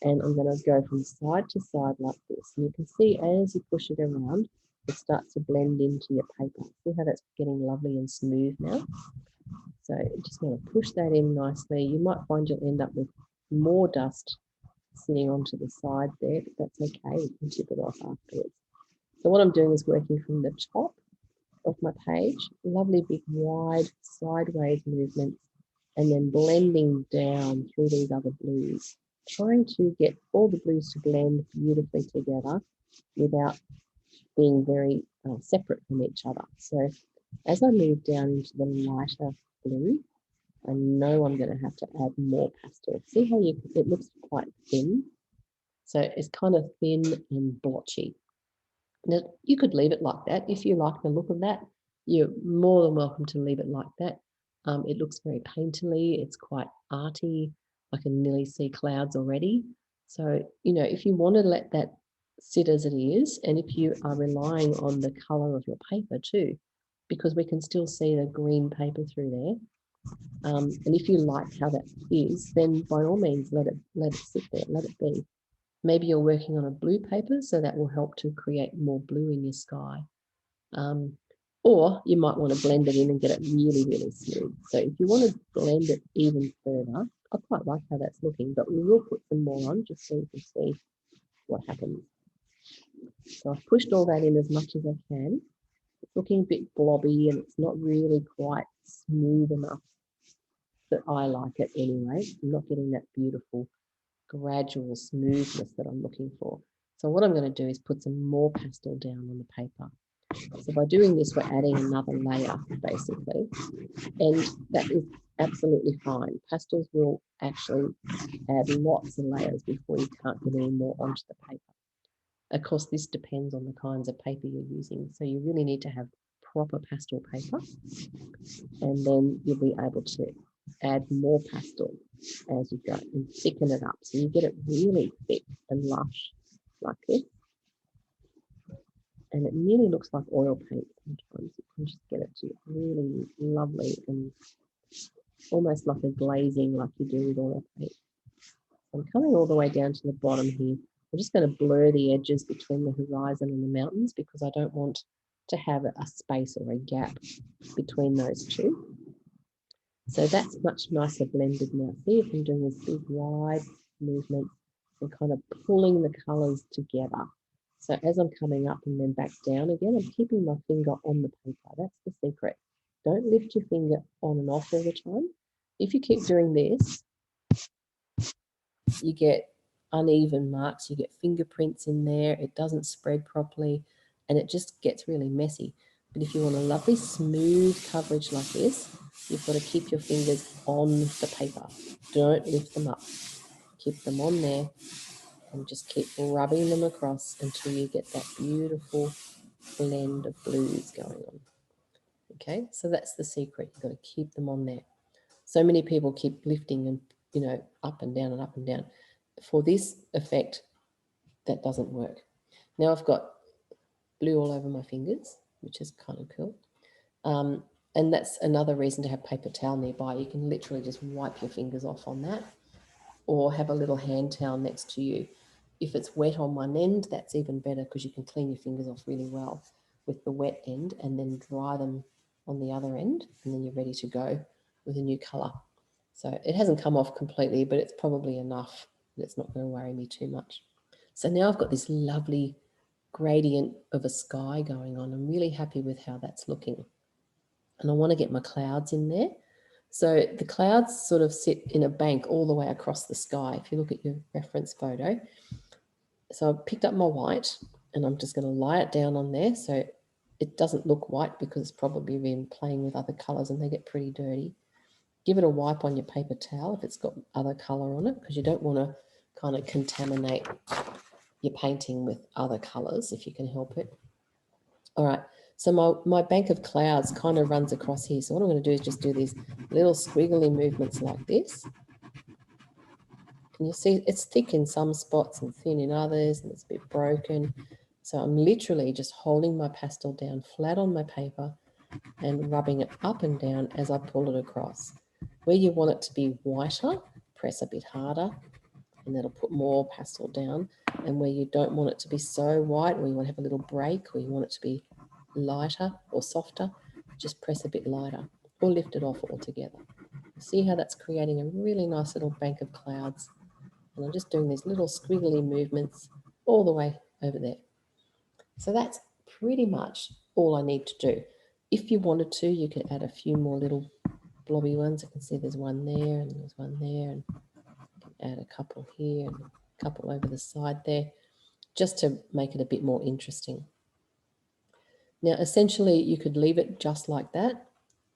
And I'm going to go from side to side like this. And you can see as you push it around, it starts to blend into your paper. See how that's getting lovely and smooth now? So just want to push that in nicely. You might find you'll end up with more dust sitting onto the side there, but that's okay. You can chip it off afterwards. So what I'm doing is working from the top of my page, lovely big wide sideways movements, and then blending down through these other blues, trying to get all the blues to blend beautifully together without being very separate from each other. So as I move down into the lighter blue, I know I'm going to have to add more pastel. See how it looks quite thin? So it's kind of thin and blotchy. Now, you could leave it like that. If you like the look of that, you're more than welcome to leave it like that. It looks very painterly. It's quite arty. I can nearly see clouds already. So, you know, if you want to let that sit as it is, and if you are relying on the color of your paper too, because we can still see the green paper through there. And if you like how that is, then by all means, let it sit there, let it be. Maybe you're working on a blue paper, so that will help to create more blue in your sky. Or you might want to blend it in and get it really, really smooth. So if you want to blend it even further, I quite like how that's looking, but we will put some more on just so you can see what happens. So I've pushed all that in as much as I can. It's looking a bit blobby and it's not really quite smooth enough that I like it anyway. I'm not getting that beautiful gradual smoothness that I'm looking for. So what I'm going to do is put some more pastel down on the paper. So by doing this, we're adding another layer, basically, and that is absolutely fine. Pastels will actually add lots of layers before you can't get any more onto the paper. Of course, this depends on the kinds of paper you're using. So you really need to have proper pastel paper, and then you'll be able to add more pastel as you go and thicken it up. So you get it really thick and lush like this. And it nearly looks like oil paint sometimes. You can just get it to really lovely and almost like a glazing like you do with oil paint. I'm coming all the way down to the bottom here. I'm just going to blur the edges between the horizon and the mountains because I don't want to have a space or a gap between those two. So that's much nicer blended now. See if I'm doing this big wide movement and kind of pulling the colours together. So as I'm coming up and then back down again, I'm keeping my finger on the paper. That's the secret. Don't lift your finger on and off all the time. If you keep doing this, you get uneven marks, you get fingerprints in there, it doesn't spread properly, and it just gets really messy. But if you want a lovely smooth coverage like this, you've got to keep your fingers on the paper. Don't lift them up. Keep them on there and just keep rubbing them across until you get that beautiful blend of blues going on. Okay, so that's the secret. You've got to keep them on there. So many people keep lifting and, you know, up and down and up and down. For this effect, that doesn't work. Now I've got blue all over my fingers, which is kind of cool. And that's another reason to have paper towel nearby. You can literally just wipe your fingers off on that or have a little hand towel next to you. If it's wet on one end, that's even better because you can clean your fingers off really well with the wet end and then dry them on the other end, and then you're ready to go with a new colour. So it hasn't come off completely, but it's probably enough that it's not going to worry me too much. So now I've got this lovely gradient of a sky going on. I'm really happy with how that's looking. And I want to get my clouds in there. So the clouds sort of sit in a bank all the way across the sky. If you look at your reference photo. So I picked up my white and I'm just going to lie it down on there. So it doesn't look white because it's probably been playing with other colours and they get pretty dirty. Give it a wipe on your paper towel if it's got other colour on it, because you don't want to kind of contaminate your painting with other colours if you can help it. All right, so my bank of clouds kind of runs across here. So what I'm going to do is just do these little squiggly movements like this. Can you see it's thick in some spots and thin in others, and it's a bit broken. So I'm literally just holding my pastel down flat on my paper and rubbing it up and down as I pull it across. Where you want it to be whiter, press a bit harder, and that'll put more pastel down. And where you don't want it to be so white, or you want to have a little break, or you want it to be lighter or softer, just press a bit lighter or lift it off altogether. See how that's creating a really nice little bank of clouds. And I'm just doing these little squiggly movements all the way over there. So that's pretty much all I need to do. If you wanted to, you could add a few more little blobby ones. I can see there's one there and there's one there, and add a couple here and a couple over the side there, just to make it a bit more interesting. Now, essentially, you could leave it just like that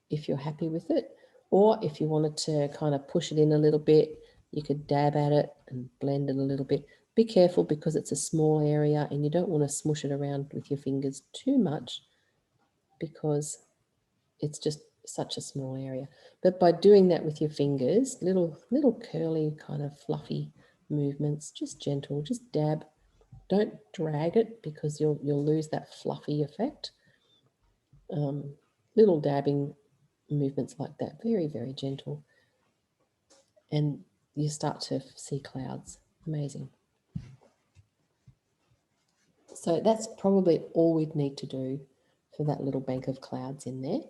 if you're happy with it, or if you wanted to kind of push it in a little bit, you could dab at it and blend it a little bit. Be careful because it's a small area and you don't want to smush it around with your fingers too much because it's just such a small area. But by doing that with your fingers, little curly kind of fluffy movements, just gentle, just dab. Don't drag it because you'll lose that fluffy effect. Little dabbing movements like that, very, very gentle. And you start to see clouds. Amazing. So that's probably all we'd need to do for that little bank of clouds in there.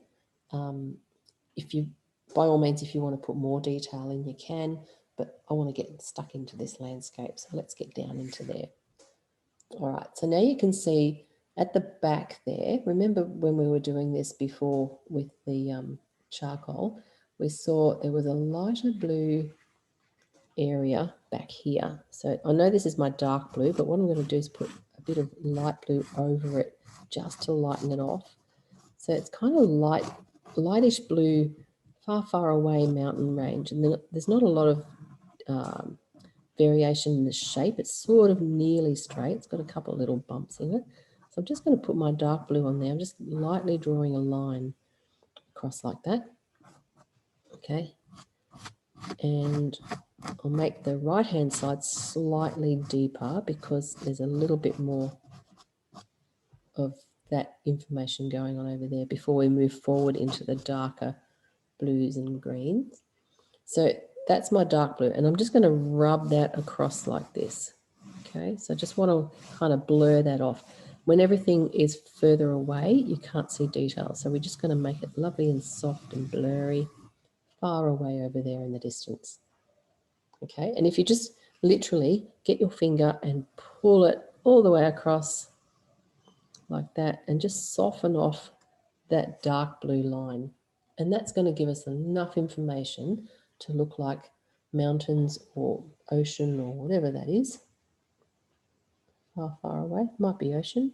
If you, by all means, if you want to put more detail in, you can, but I want to get stuck into this landscape. So let's get down into there. All right, so now you can see at the back there, remember when we were doing this before with the charcoal, we saw there was a lighter blue area back here. So I know this is my dark blue, but what I'm going to do is put a bit of light blue over it just to lighten it off. So it's kind of lightish blue, far away mountain range. And then there's not a lot of variation in the shape. It's sort of nearly straight. It's got a couple of little bumps in it. So I'm just going to put my dark blue on there. I'm just lightly drawing a line across like that. Okay. And I'll make the right-hand side slightly deeper because there's a little bit more of that information going on over there before we move forward into the darker blues and greens. So that's my dark blue, and I'm just going to rub that across like this. Okay, so I just want to kind of blur that off. When everything is further away, you can't see detail. So we're just going to make it lovely and soft and blurry, far away over there in the distance. Okay, and if you just literally get your finger and pull it all the way across like that and just soften off that dark blue line. And that's going to give us enough information to look like mountains or ocean or whatever that is. Far away. Might be ocean.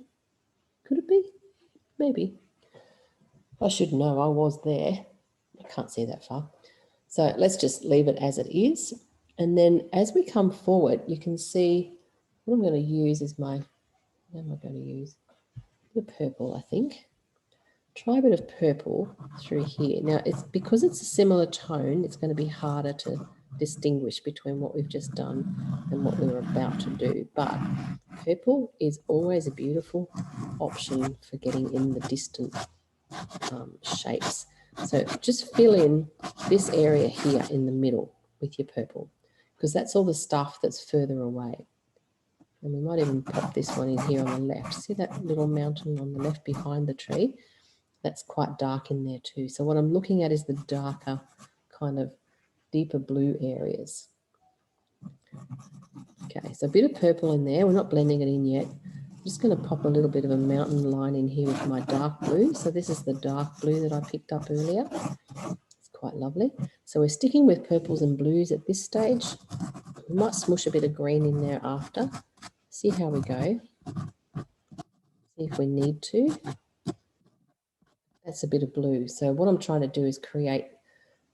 Could it be? Maybe. I should know. I was there. I can't see that far. So let's just leave it as it is. And then as we come forward, you can see what I'm going to use is what am I going to use? The purple, I think. Try a bit of purple through here. Now, because it's a similar tone, it's going to be harder to distinguish between what we've just done and what we were about to do. But purple is always a beautiful option for getting in the distant shapes. So just fill in this area here in the middle with your purple, because that's all the stuff that's further away. And we might even pop this one in here on the left. See that little mountain on the left behind the tree? That's quite dark in there too. So what I'm looking at is the darker, kind of deeper blue areas. Okay, so a bit of purple in there. We're not blending it in yet. I'm just going to pop a little bit of a mountain line in here with my dark blue. So this is the dark blue that I picked up earlier. It's quite lovely. So we're sticking with purples and blues at this stage. We might smush a bit of green in there after. See how we go. See if we need to. That's a bit of blue. So what I'm trying to do is create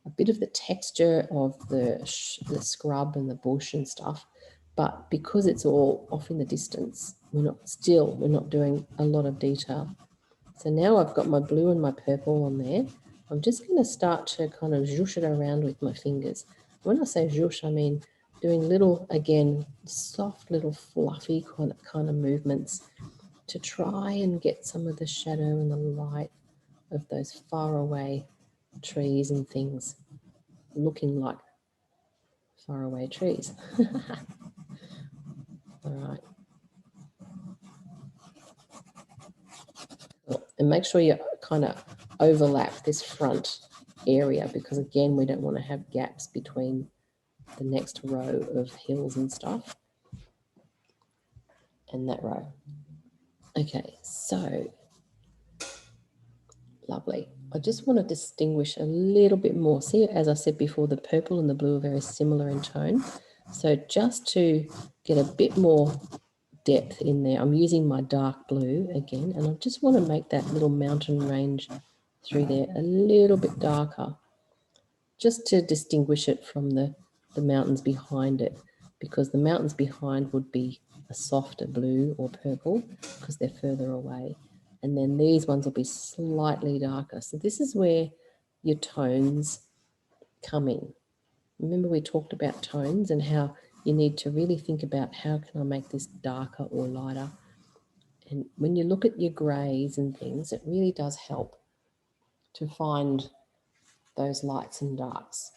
a bit of the texture of the scrub and the bush and stuff. But because it's all off in the distance, we're not doing a lot of detail. So now I've got my blue and my purple on there. I'm just going to start to kind of zhoosh it around with my fingers. When I say zhoosh, I mean doing little, again, soft little fluffy kind of movements to try and get some of the shadow and the light of those far away trees and things looking like far away trees. All right. And make sure you kind of overlap this front area, because again, we don't want to have gaps between the next row of hills and stuff and that row. Okay, so lovely. I just want to distinguish a little bit more. See, as I said before, the purple and the blue are very similar in tone. So just to get a bit more depth in there, I'm using my dark blue again, and I just want to make that little mountain range through there a little bit darker, just to distinguish it from the mountains behind it, because the mountains behind would be a softer blue or purple because they're further away. And then these ones will be slightly darker. So this is where your tones come in. Remember we talked about tones and how you need to really think about how can I make this darker or lighter. And when you look at your greys and things, it really does help to find those lights and darks.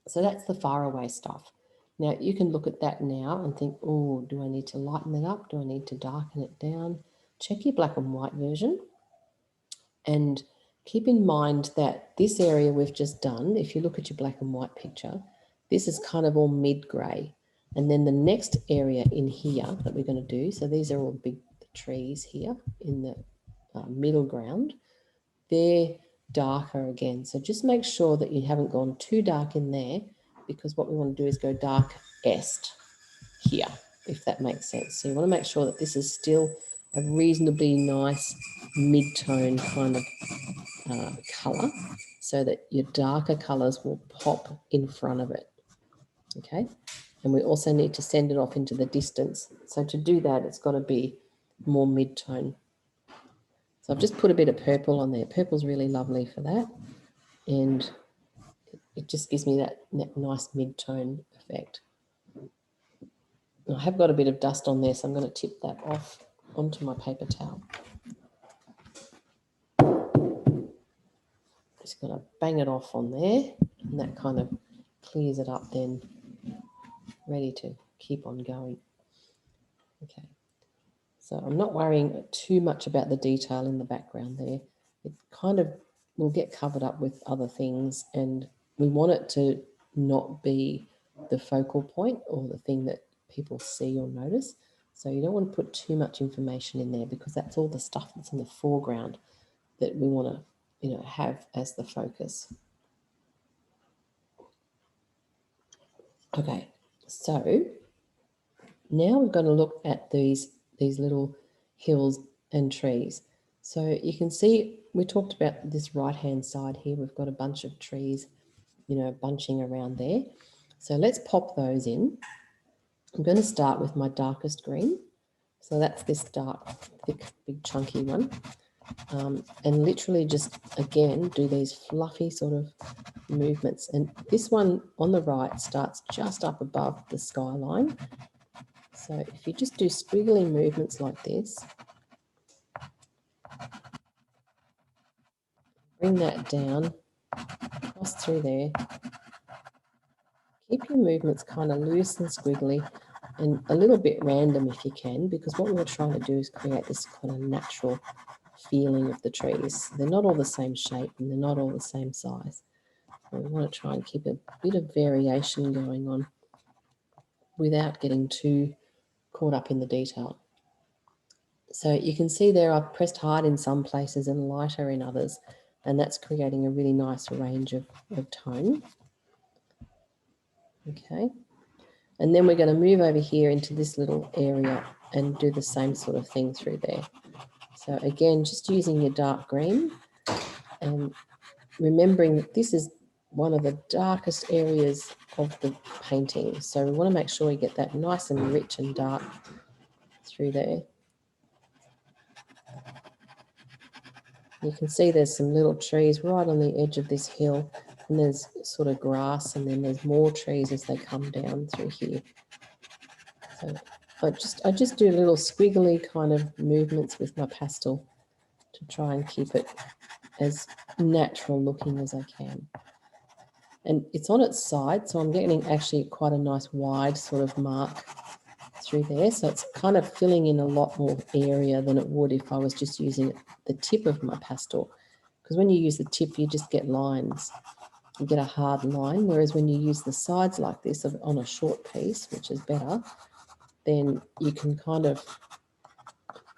So that's the far away stuff. Now you can look at that now and think, oh, do I need to lighten it up? Do I need to darken it down? Check your black and white version. And keep in mind that this area we've just done, if you look at your black and white picture, this is kind of all mid-grey. And then the next area in here that we're going to do, so these are all big trees here in the middle ground, they're darker again. So just make sure that you haven't gone too dark in there, because what we want to do is go darkest here, if that makes sense. So you want to make sure that this is still a reasonably nice mid-tone kind of colour, so that your darker colours will pop in front of it. Okay, and we also need to send it off into the distance. So to do that, it's got to be more mid-tone. So I've just put a bit of purple on there. Purple's really lovely for that, and it just gives me that nice mid-tone effect. I have got a bit of dust on there, so I'm going to tip that off onto my paper towel. Just going to bang it off on there, and that kind of clears it up then, ready to keep on going. Okay, so I'm not worrying too much about the detail in the background there. It kind of will get covered up with other things, and we want it to not be the focal point or the thing that people see or notice. So you don't want to put too much information in there, because that's all the stuff that's in the foreground that we want to, have as the focus. Okay, so now we're going to look at these little hills and trees. So you can see we talked about this right-hand side here. We've got a bunch of trees, bunching around there. So let's pop those in. I'm going to start with my darkest green. So that's this dark, thick, big, chunky one. And literally just, again, do these fluffy sort of movements. And this one on the right starts just up above the skyline. So if you just do squiggly movements like this, bring that down, cross through there. Keep your movements kind of loose and squiggly and a little bit random if you can, because what we're trying to do is create this kind of natural feeling of the trees. They're not all the same shape and they're not all the same size. So we want to try and keep a bit of variation going on without getting too caught up in the detail. So you can see there I've pressed hard in some places and lighter in others, and that's creating a really nice range of tone. Okay, and then we're going to move over here into this little area and do the same sort of thing through there. So again, just using your dark green and remembering that this is one of the darkest areas of the painting. So we want to make sure we get that nice and rich and dark through there. You can see there's some little trees right on the edge of this hill, and there's sort of grass, and then there's more trees as they come down through here. So I just do little squiggly kind of movements with my pastel to try and keep it as natural looking as I can. And it's on its side, so I'm getting actually quite a nice wide sort of mark through there. So it's kind of filling in a lot more area than it would if I was just using the tip of my pastel. Because when you use the tip, you just get lines. You get a hard line, whereas when you use the sides like this on a short piece, which is better, then you can kind of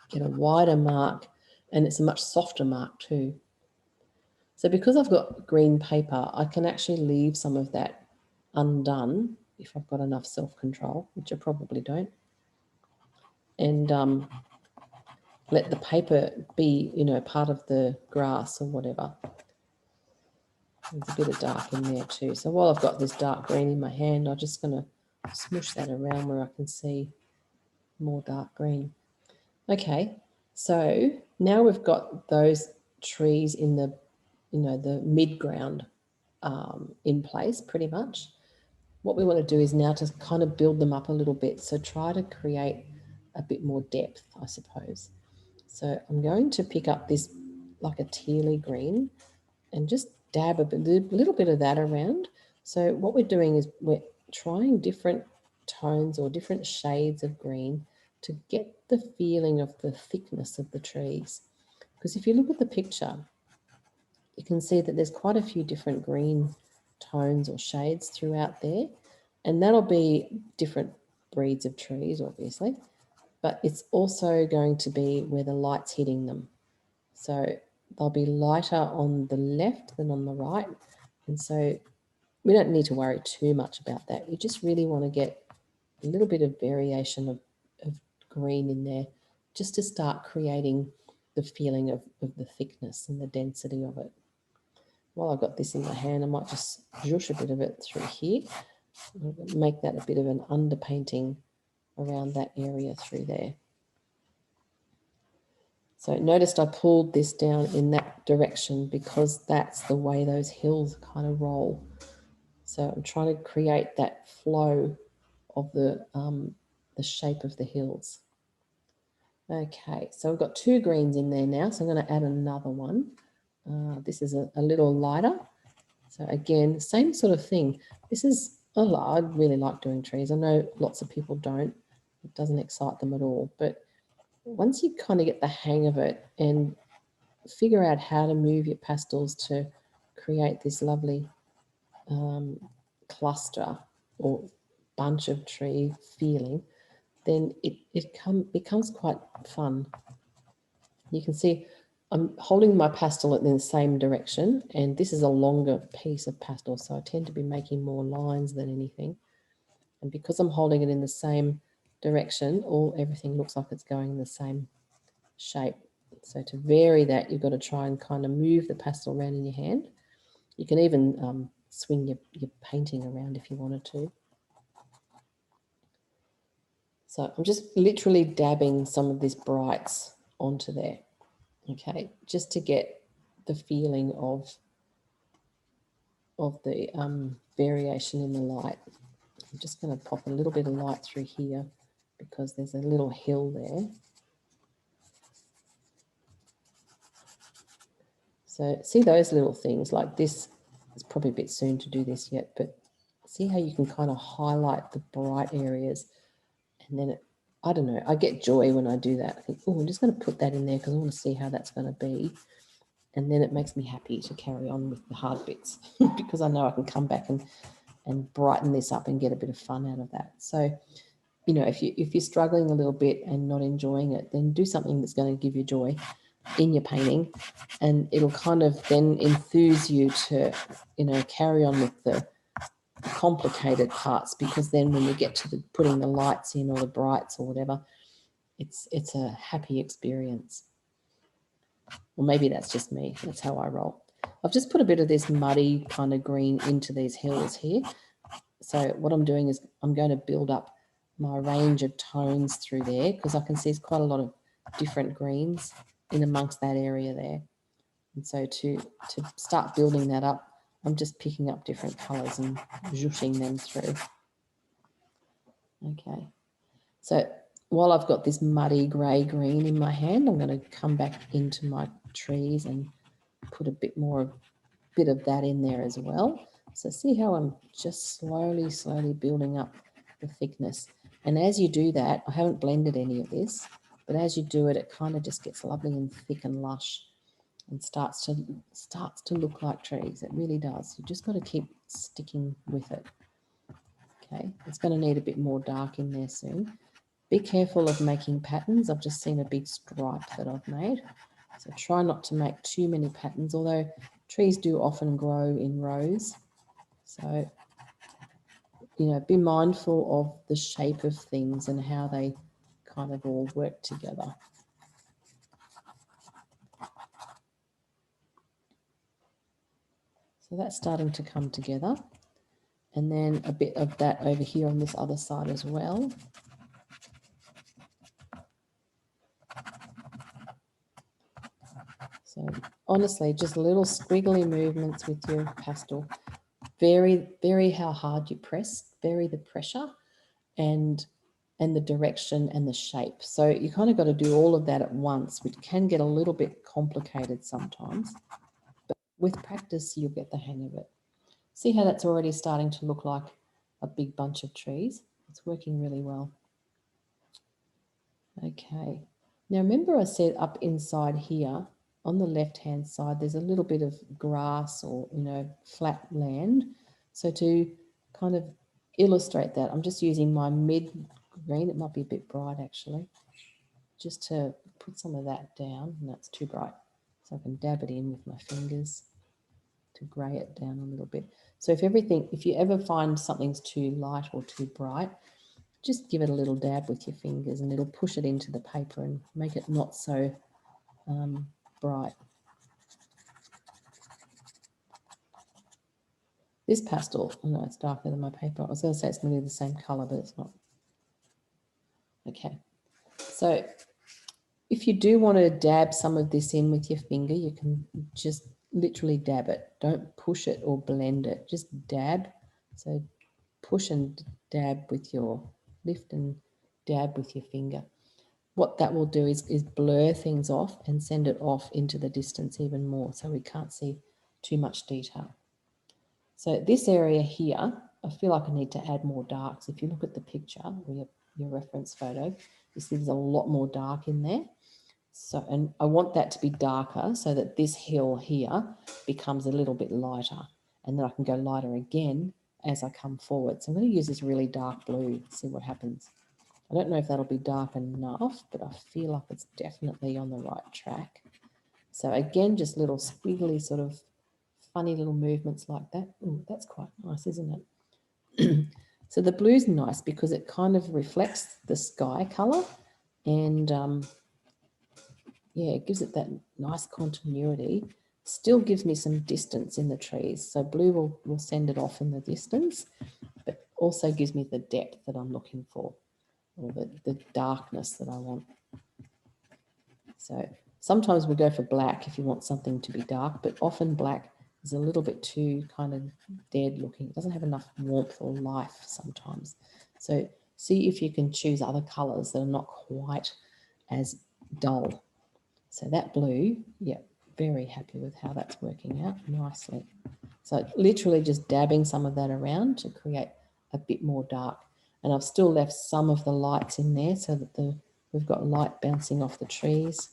get a wider mark, and it's a much softer mark too. So because I've got green paper, I can actually leave some of that undone if I've got enough self-control, which I probably don't, and let the paper be, part of the grass or whatever. There's a bit of dark in there too. So while I've got this dark green in my hand, I'm just going to smoosh that around where I can see more dark green. Okay, so now we've got those trees in the, the mid-ground in place pretty much. what we want to do is now to kind of build them up a little bit. So try to create a bit more depth, I suppose. So I'm going to pick up this like a tealy green and just dab a little bit of that around. So what we're doing is we're trying different tones or different shades of green to get the feeling of the thickness of the trees. Because if you look at the picture, you can see that there's quite a few different green tones or shades throughout there. And that'll be different breeds of trees, obviously, but it's also going to be where the light's hitting them. So they'll be lighter on the left than on the right. And so we don't need to worry too much about that. You just really want to get a little bit of variation of green in there just to start creating the feeling of the thickness and the density of it. While I've got this in my hand, I might just zhoosh a bit of it through here. Make that a bit of an underpainting around that area through there. So noticed I pulled this down in that direction because that's the way those hills kind of roll. So I'm trying to create that flow of the shape of the hills. Okay, so I've got 2 greens in there now, so I'm going to add another one. This is a little lighter. So again, same sort of thing. This is, I really like doing trees. I know lots of people don't. It doesn't excite them at all. But once you kind of get the hang of it and figure out how to move your pastels to create this lovely cluster or bunch of tree feeling, then it becomes quite fun. You can see I'm holding my pastel in the same direction, and this is a longer piece of pastel, so I tend to be making more lines than anything. And because I'm holding it in the same direction, everything looks like it's going in the same shape. So to vary that, you've got to try and kind of move the pastel around in your hand. You can even swing your painting around if you wanted to. So I'm just literally dabbing some of this brights onto there, okay, just to get the feeling of the variation in the light. I'm just going to pop a little bit of light through here because there's a little hill there. So see those little things like this. It's probably a bit soon to do this yet, but see how you can kind of highlight the bright areas, and then I don't know, I get joy when I do that. I think, oh, I'm just going to put that in there because I want to see how that's going to be. And then it makes me happy to carry on with the hard bits because I know I can come back and brighten this up and get a bit of fun out of that. So, you know, if you're struggling a little bit and not enjoying it, then do something that's going to give you joy in your painting, and it'll kind of then enthuse you to, you know, carry on with the complicated parts, because then when you get to putting the lights in or the brights or whatever, it's a happy experience. Or maybe that's just me. That's how I roll. I've just put a bit of this muddy kind of green into these hills here. So what I'm doing is I'm going to build up my range of tones through there, because I can see there's quite a lot of different greens in amongst that area there. And so to start building that up, I'm just picking up different colours and zhooshing them through. Okay. So while I've got this muddy grey green in my hand, I'm going to come back into my trees and put a bit of that in there as well. So see how I'm just slowly building up the thickness. And as you do that, I haven't blended any of this, but as you do it, it kind of just gets lovely and thick and lush and starts to look like trees. It really does. You just got to keep sticking with it. Okay, it's going to need a bit more dark in there soon. Be careful of making patterns. I've just seen a big stripe that I've made. So try not to make too many patterns, although trees do often grow in rows. So, you know, be mindful of the shape of things and how they kind of all work together. So that's starting to come together. And then a bit of that over here on this other side as well. So honestly, just little squiggly movements with your pastel. vary how hard you press, vary the pressure and the direction and the shape. So you kind of got to do all of that at once, which can get a little bit complicated sometimes. But with practice, you'll get the hang of it. See how that's already starting to look like a big bunch of trees? It's working really well. Okay. Now remember I said up inside here, on the left-hand side, there's a little bit of grass or, flat land. So to kind of illustrate that, I'm just using my mid-green. It might be a bit bright actually, just to put some of that down. No, it's too bright. So I can dab it in with my fingers to grey it down a little bit. So if you ever find something's too light or too bright, just give it a little dab with your fingers and it'll push it into the paper and make it not so bright. This pastel, I know it's darker than my paper. I was going to say it's nearly the same colour, but it's not. Okay, so if you do want to dab some of this in with your finger, you can just literally dab it. Don't push it or blend it, just dab. So push and dab with your, lift and dab with your finger. What that will do is blur things off and send it off into the distance even more, so we can't see too much detail. So this area here, I feel like I need to add more darks. If you look at the picture or your reference photo, you see there's a lot more dark in there. So, and I want that to be darker so that this hill here becomes a little bit lighter, and then I can go lighter again as I come forward. So I'm going to use this really dark blue, see what happens. I don't know if that'll be dark enough, but I feel like it's definitely on the right track. So again, just little squiggly sort of funny little movements like that. Ooh, that's quite nice, isn't it? So the blue's nice because it kind of reflects the sky colour and yeah, it gives it that nice continuity. Still gives me some distance in the trees. So blue will send it off in the distance, but also gives me the depth that I'm looking for, or the darkness that I want. So sometimes we go for black if you want something to be dark, but often black is a little bit too kind of dead looking. It doesn't have enough warmth or life sometimes. So see if you can choose other colours that are not quite as dull. So that blue, yeah, very happy with how that's working out nicely. So literally just dabbing some of that around to create a bit more dark. And I've still left some of the lights in there so that we've got light bouncing off the trees.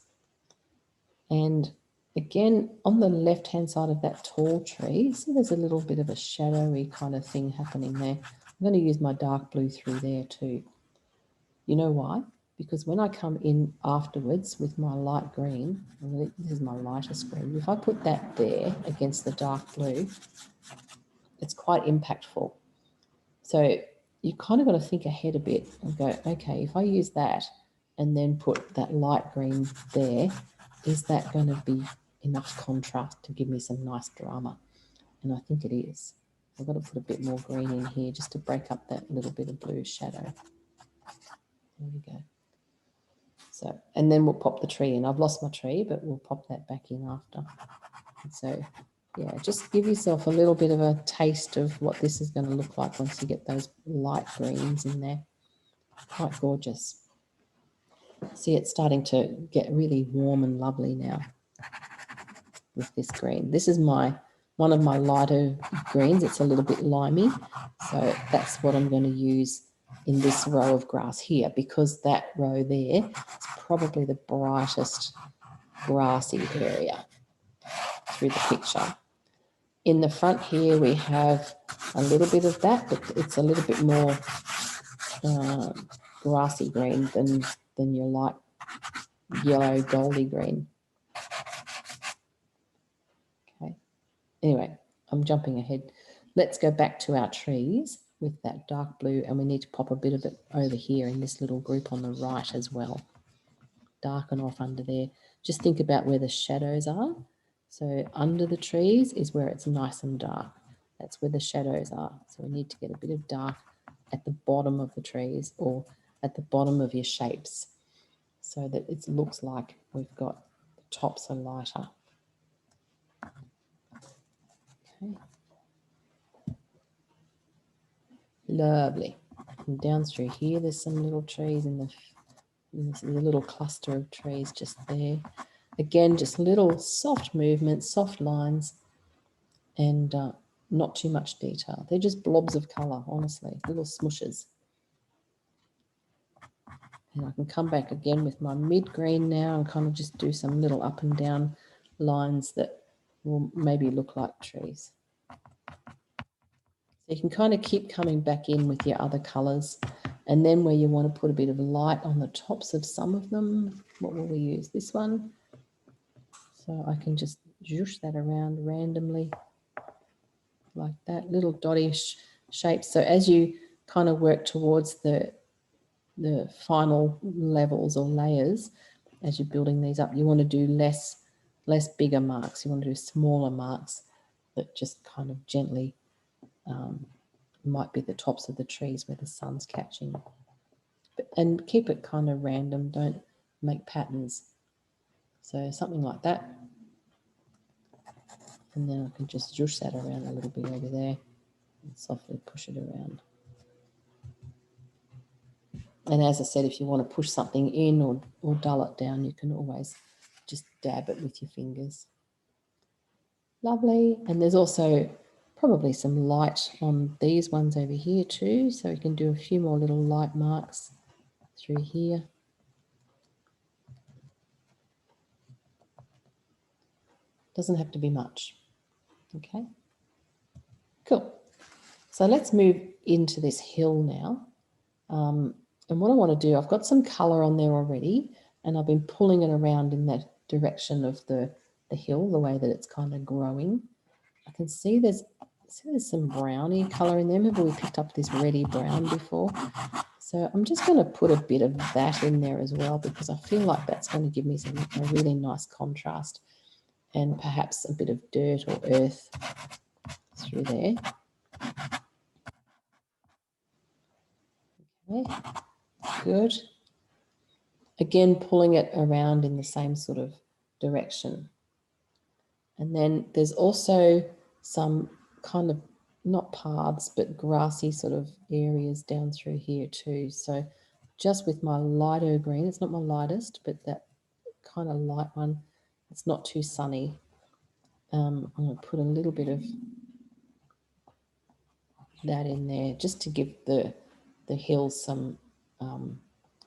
And again, on the left-hand side of that tall tree, see there's a little bit of a shadowy kind of thing happening there. I'm going to use my dark blue through there too. You know why? Because when I come in afterwards with my light green, this is my lightest green, if I put that there against the dark blue, it's quite impactful. So you kind of got to think ahead a bit and go, okay, if I use that and then put that light green there, is that going to be enough contrast to give me some nice drama? And I think it is. I've got to put a bit more green in here just to break up that little bit of blue shadow. There we go. So, and then we'll pop the tree in. I've lost my tree, but we'll pop that back in after. And so, yeah, just give yourself a little bit of a taste of what this is going to look like once you get those light greens in there. Quite gorgeous. See, it's starting to get really warm and lovely now with this green. This is one of my lighter greens. It's a little bit limey. So that's what I'm going to use in this row of grass here, because that row there is probably the brightest grassy area through the picture. In the front here we have a little bit of that, but it's a little bit more grassy green than your light yellow goldy green. Okay. Anyway, I'm jumping ahead. Let's go back to our trees with that dark blue, and we need to pop a bit of it over here in this little group on the right as well. Darken off under there. Just think about where the shadows are. So under the trees is where it's nice and dark. That's where the shadows are. So we need to get a bit of dark at the bottom of the trees or at the bottom of your shapes so that it looks like we've got the tops are lighter. Okay. Lovely. And down through here, there's some little trees there's a little cluster of trees just there. Again, just little soft movements, soft lines, and not too much detail. They're just blobs of colour, honestly, little smushes. And I can come back again with my mid-green now and kind of just do some little up and down lines that will maybe look like trees. So you can kind of keep coming back in with your other colours. And then where you want to put a bit of light on the tops of some of them, what will we use? This one. So I can just zhoosh that around randomly like that, little dotty shapes. So as you kind of work towards the final levels or layers, as you're building these up, you want to do less bigger marks. You want to do smaller marks that just kind of gently might be the tops of the trees where the sun's catching. And keep it kind of random. Don't make patterns. So something like that. And then I can just zhoosh that around a little bit over there and softly push it around. And as I said, if you want to push something in or dull it down, you can always just dab it with your fingers. Lovely. And there's also probably some light on these ones over here too. So we can do a few more little light marks through here. Doesn't have to be much. Okay. Cool. So let's move into this hill now. And what I want to do, I've got some colour on there already, and I've been pulling it around in that direction of the hill, the way that it's kind of growing. I can see there's some browny colour in there. Remember we picked up this reddy brown before? So I'm just going to put a bit of that in there as well, because I feel like that's going to give me a really nice contrast, and perhaps a bit of dirt or earth through there. Okay, good. Again, pulling it around in the same sort of direction. And then there's also some kind of, not paths, but grassy sort of areas down through here too. So just with my lighter green, it's not my lightest, but that kind of light one, it's not too sunny. I'm going to put a little bit of that in there just to give the hills some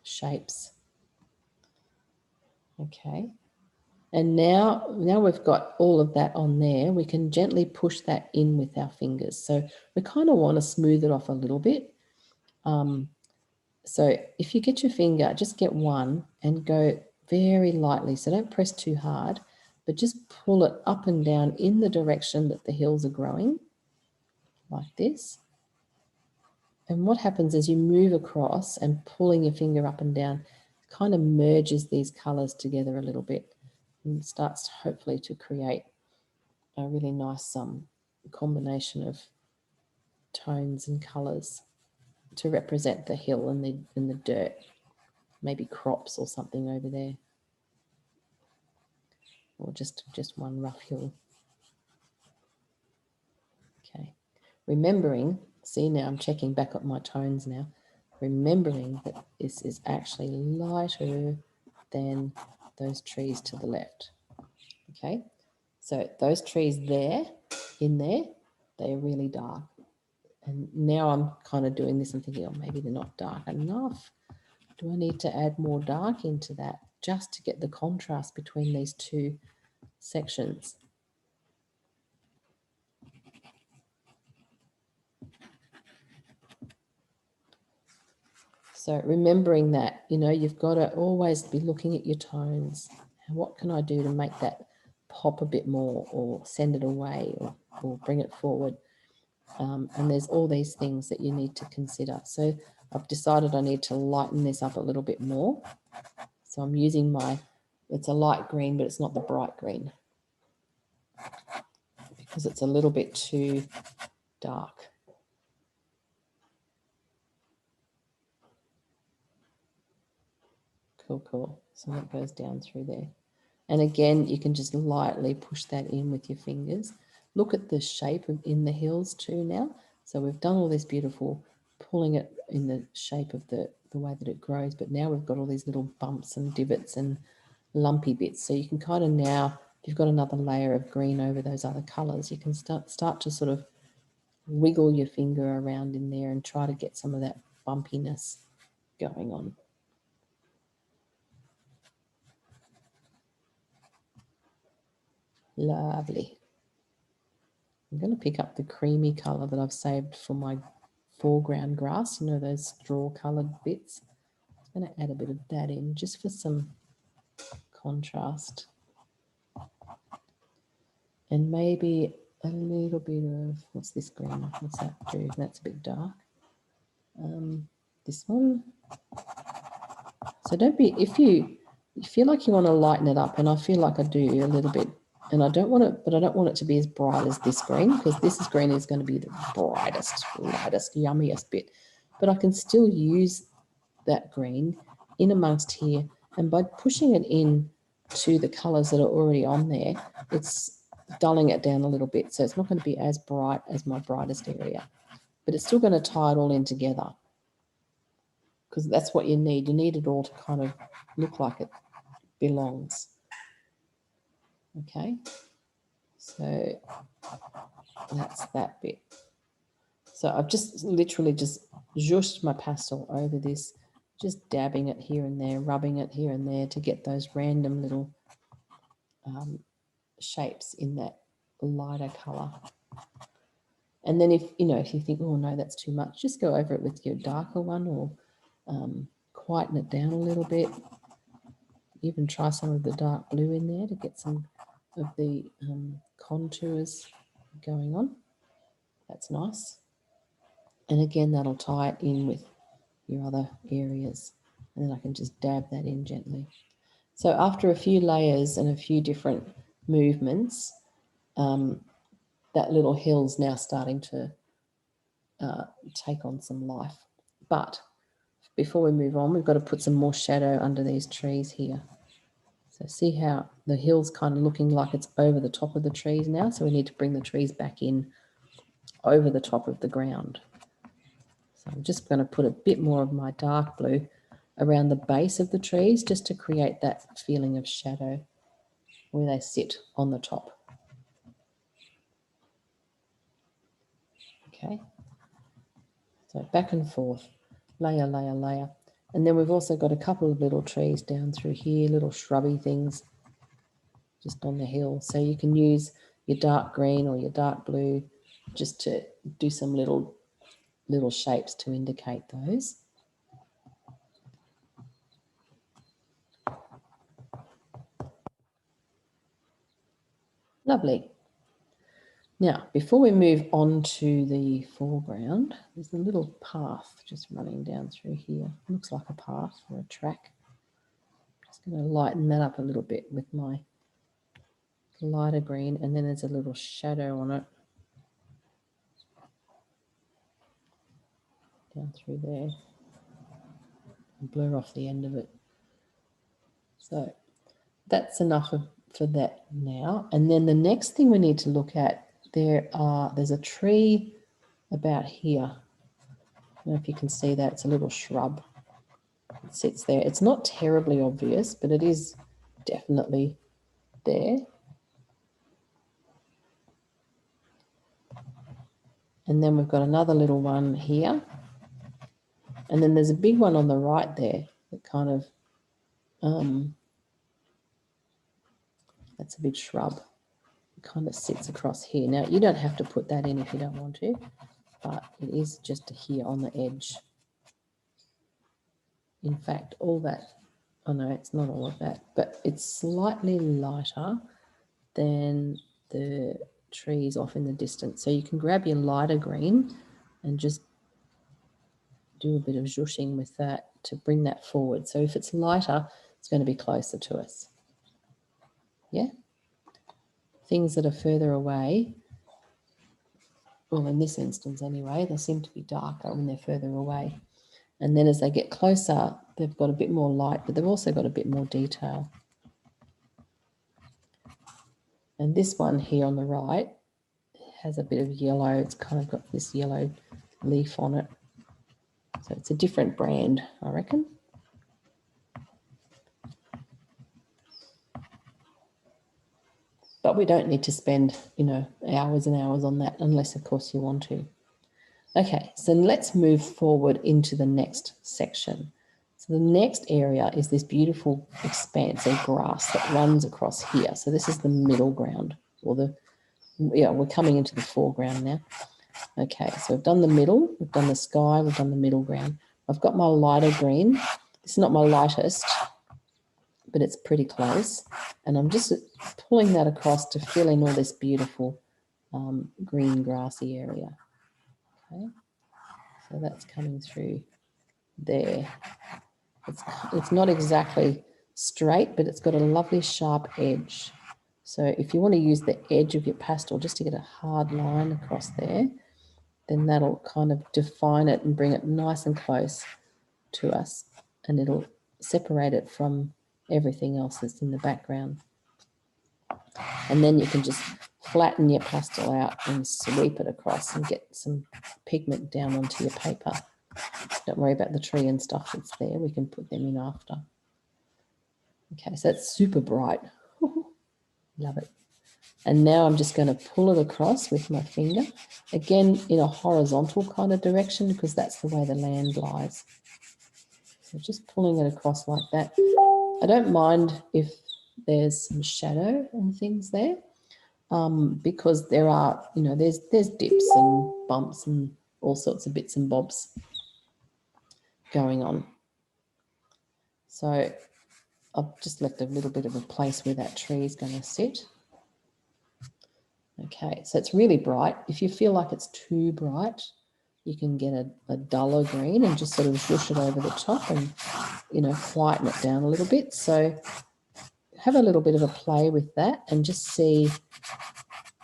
shapes. Okay. And now we've got all of that on there, we can gently push that in with our fingers. So we kind of want to smooth it off a little bit. So if you get your finger, just get one and go very lightly. So don't press too hard, but just pull it up and down in the direction that the hills are growing, like this. And what happens is you move across and pulling your finger up and down kind of merges these colours together a little bit and starts hopefully to create a really nice combination of tones and colours to represent the hill and the dirt, maybe crops or something over there, or just one rough hill. Okay, remembering, see now I'm checking back up my tones now, remembering that this is actually lighter than those trees to the left. Okay, so those trees there, they are really dark. And now I'm kind of doing this and thinking, oh, maybe they're not dark enough. Do I need to add more dark into that just to get the contrast between these two sections? So remembering that, you've got to always be looking at your tones. What can I do to make that pop a bit more, or send it away, or bring it forward? And there's all these things that you need to consider. So I've decided I need to lighten this up a little bit more. So I'm using it's a light green, but it's not the bright green, because it's a little bit too dark. Cool. So that goes down through there. And again, you can just lightly push that in with your fingers. Look at the shape in the hills too now. So we've done all this beautiful pulling it in the shape of the way that it grows. But now we've got all these little bumps and divots and lumpy bits. So you can kind of now, if you've got another layer of green over those other colours, you can start to sort of wiggle your finger around in there and try to get some of that bumpiness going on. Lovely. I'm going to pick up the creamy colour that I've saved for my foreground grass, you know, those straw coloured bits. I'm going to add a bit of that in just for some contrast. And maybe a little bit of, what's this green? What's that do? That's a bit dark. This one. So don't be, if you feel like you want to lighten it up, and I feel like I do a little bit, and I don't want it, but I don't want it to be as bright as this green, because this green is going to be the brightest, lightest, yummiest bit. But I can still use that green in amongst here, and by pushing it in to the colours that are already on there, it's dulling it down a little bit, so it's not going to be as bright as my brightest area, but it's still going to tie it all in together, because that's what you need. You need it all to kind of look like it belongs. Okay, so that's that bit. So I've just literally just zhushed my pastel over this, just dabbing it here and there, rubbing it here and there to get those random little shapes in that lighter colour. And then if you think, oh no, that's too much, just go over it with your darker one, or quieten it down a little bit. Even try some of the dark blue in there to get some of the contours going on. That's nice. And again, that'll tie it in with your other areas. And then I can just dab that in gently. So after a few layers and a few different movements, that little hill's now starting to take on some life. But before we move on, we've got to put some more shadow under these trees here. So see how the hill's kind of looking like it's over the top of the trees now. So we need to bring the trees back in over the top of the ground. So I'm just going to put a bit more of my dark blue around the base of the trees, just to create that feeling of shadow where they sit on the top. Okay, so back and forth, layer, layer, layer. And then we've also got a couple of little trees down through here, little shrubby things just on the hill. So you can use your dark green or your dark blue just to do some little shapes to indicate those. Lovely. Now, before we move on to the foreground, there's a little path just running down through here. Looks like a path or a track. Just going to lighten that up a little bit with my lighter green, and then there's a little shadow on it down through there. And blur off the end of it. So that's enough for that now. And then the next thing we need to look at, there's a tree about here. I don't know if you can see that. It's a little shrub. It sits there. It's not terribly obvious, but it is definitely there. And then we've got another little one here. And then there's a big one on the right there that kind of, that's a big shrub. It kind of sits across here. Now, you don't have to put that in if you don't want to, but it is just here on the edge. In fact, all that, oh no, it's not all of that, but it's slightly lighter than the trees off in the distance. So you can grab your lighter green and just do a bit of zhooshing with that to bring that forward. So if it's lighter, it's going to be closer to us. Yeah? Things that are further away, well, in this instance anyway, they seem to be darker when they're further away. And then as they get closer, they've got a bit more light, but they've also got a bit more detail. And this one here on the right has a bit of yellow. It's kind of got this yellow leaf on it. So it's a different brand, I reckon. But we don't need to spend, you know, hours and hours on that unless, of course, you want to. Okay, so let's move forward into the next section. So the next area is this beautiful expanse of grass that runs across here. So this is the middle ground, or we're coming into the foreground now. Okay, so we've done the middle, we've done the sky, we've done the middle ground. I've got my lighter green. This is not my lightest, but it's pretty close. And I'm just pulling that across to fill in all this beautiful green grassy area. Okay, so that's coming through there. It's not exactly straight, but it's got a lovely sharp edge. So if you want to use the edge of your pastel just to get a hard line across there, then that'll kind of define it and bring it nice and close to us, and it'll separate it from everything else that's in the background. And then you can just flatten your pastel out and sweep it across and get some pigment down onto your paper. Don't worry about the tree and stuff that's there. We can put them in after. Okay, so that's super bright. Love it. And now I'm just going to pull it across with my finger, again in a horizontal kind of direction because that's the way the land lies. So just pulling it across like that. I don't mind if there's some shadow and things there, because there are, you know, there's dips and bumps and all sorts of bits and bobs going on. So I've just left a little bit of a place where that tree is going to sit. Okay, so it's really bright. If you feel like it's too bright, you can get a duller green and just sort of zhoosh it over the top and, you know, quieten it down a little bit. So have a little bit of a play with that and just see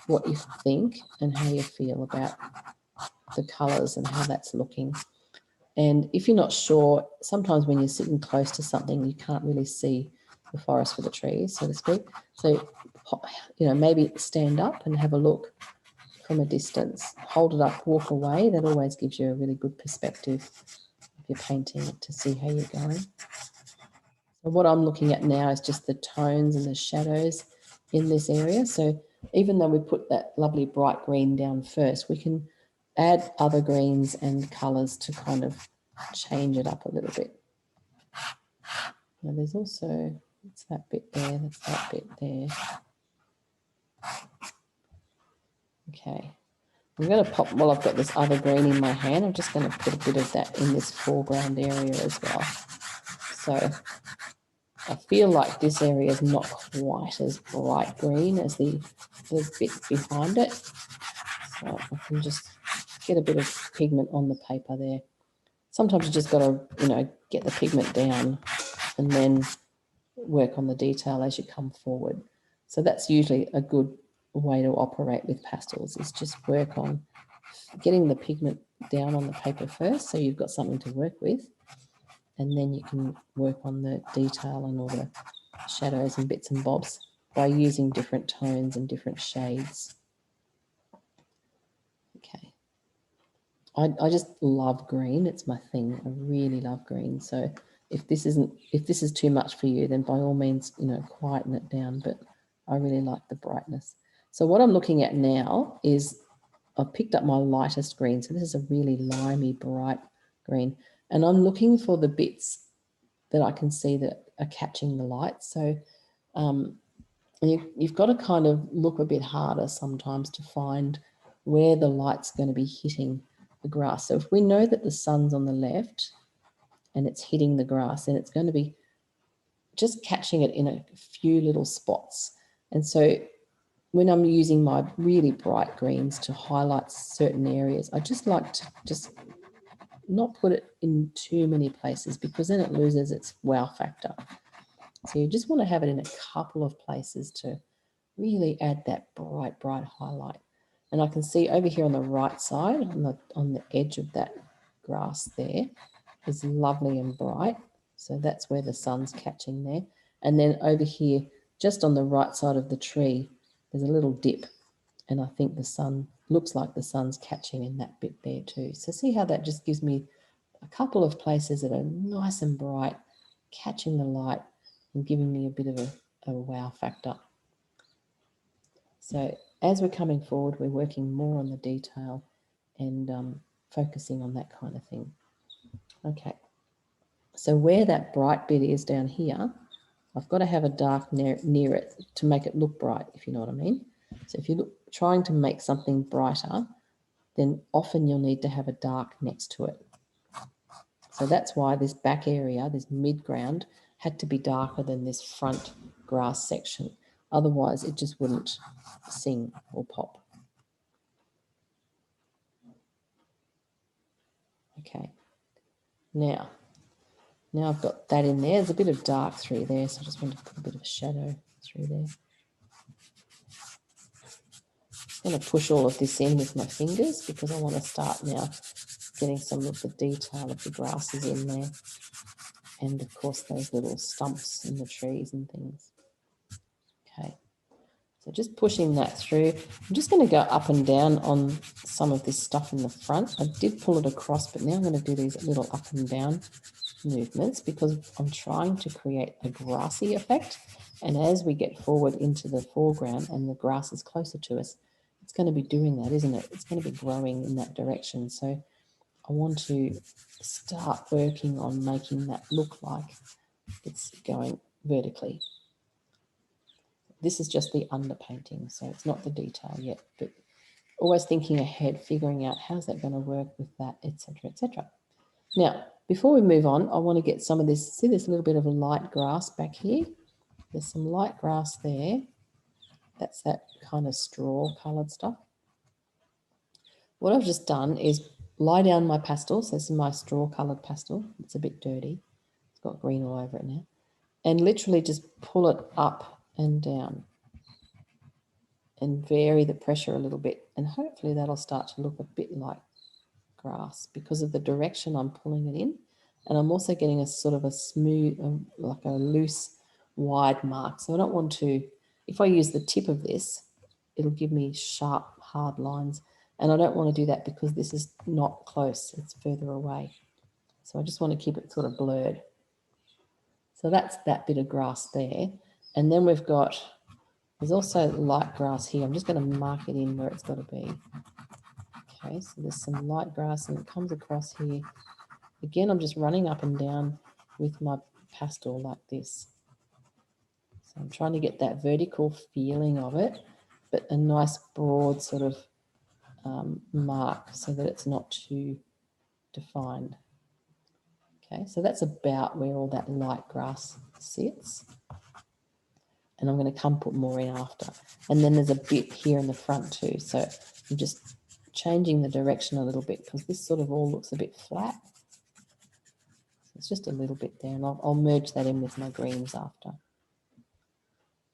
what you think and how you feel about the colours and how that's looking. And if you're not sure, sometimes when you're sitting close to something, you can't really see the forest for the trees, so to speak. So, you know, maybe stand up and have a look from a distance. Hold it up, walk away. That always gives you a really good perspective if you're painting it to see how you're going. So what I'm looking at now is just the tones and the shadows in this area. So even though we put that lovely bright green down first, we can add other greens and colours to kind of change it up a little bit. Now there's also, it's that bit there, that's that bit there. Okay, I'm going to pop, well, I've got this other green in my hand, I'm just going to put a bit of that in this foreground area as well. So I feel like this area is not quite as bright green as the bit behind it. So I can just get a bit of pigment on the paper there. Sometimes you just got to, you know, get the pigment down and then work on the detail as you come forward. So that's usually a good way to operate with pastels, is just work on getting the pigment down on the paper first so you've got something to work with, and then you can work on the detail and all the shadows and bits and bobs by using different tones and different shades. Okay. I just love green. It's my thing. I really love green. So if this is too much for you, then by all means, you know, quieten it down. But I really like the brightness. So what I'm looking at now is I've picked up my lightest green. So this is a really limey, bright green. And I'm looking for the bits that I can see that are catching the light. So you've got to kind of look a bit harder sometimes to find where the light's going to be hitting the grass. So if we know that the sun's on the left and it's hitting the grass, then it's going to be just catching it in a few little spots. And so when I'm using my really bright greens to highlight certain areas, I just like to just not put it in too many places because then it loses its wow factor. So you just want to have it in a couple of places to really add that bright, bright highlight. And I can see over here on the right side, on the edge of that grass there, is lovely and bright. So that's where the sun's catching there. And then over here, just on the right side of the tree, there's a little dip. And I think the sun looks like the sun's catching in that bit there too. So see how that just gives me a couple of places that are nice and bright, catching the light and giving me a bit of a wow factor. So as we're coming forward, we're working more on the detail and focusing on that kind of thing. Okay, so where that bright bit is down here, I've got to have a dark near it to make it look bright, if you know what I mean. So if you're trying to make something brighter, then often you'll need to have a dark next to it. So that's why this back area, this mid-ground, had to be darker than this front grass section. Otherwise, it just wouldn't sing or pop. Okay. Now I've got that in there. There's a bit of dark through there, so I just want to put a bit of shadow through there. I'm going to push all of this in with my fingers because I want to start now getting some of the detail of the grasses in there. And of course, those little stumps in the trees and things. Okay. So just pushing that through. I'm just going to go up and down on some of this stuff in the front. I did pull it across, but now I'm going to do these little up and down movements because I'm trying to create a grassy effect. And as we get forward into the foreground and the grass is closer to us, it's going to be doing that, isn't it? It's going to be growing in that direction. So I want to start working on making that look like it's going vertically. This is just the underpainting, so it's not the detail yet, but always thinking ahead, figuring out how's that going to work with that, etc., etc. Now, before we move on, I want to get some of this, see this little bit of light grass back here? There's some light grass there. That's that kind of straw coloured stuff. What I've just done is lie down my pastels. This is my straw coloured pastel. It's a bit dirty. It's got green all over it now. And literally just pull it up and down and vary the pressure a little bit. And hopefully that'll start to look a bit like grass because of the direction I'm pulling it in. And I'm also getting a sort of a smooth, like a loose, wide mark. So I don't want to, if I use the tip of this, it'll give me sharp, hard lines. And I don't want to do that because this is not close, it's further away. So I just want to keep it sort of blurred. So that's that bit of grass there. And then we've got, there's also light grass here. I'm just going to mark it in where it's got to be. Okay, so there's some light grass and it comes across here. Again, I'm just running up and down with my pastel like this. So I'm trying to get that vertical feeling of it, but a nice broad sort of mark so that it's not too defined. Okay, so that's about where all that light grass sits. And I'm going to come put more in after. And then there's a bit here in the front too. So I'm just changing the direction a little bit because this sort of all looks a bit flat. It's just a little bit there, and I'll merge that in with my greens after.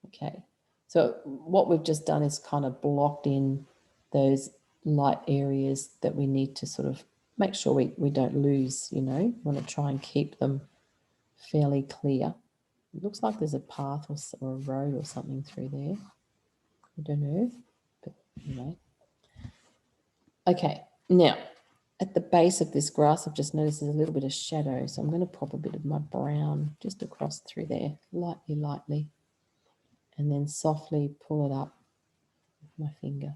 Okay, so what we've just done is kind of blocked in those light areas that we need to sort of make sure we don't lose, you know. We want to try and keep them fairly clear. It looks like there's a path or a road or something through there. I don't know, but anyway. Okay, now, at the base of this grass, I've just noticed there's a little bit of shadow, so I'm going to pop a bit of my brown just across through there, lightly, and then softly pull it up with my finger.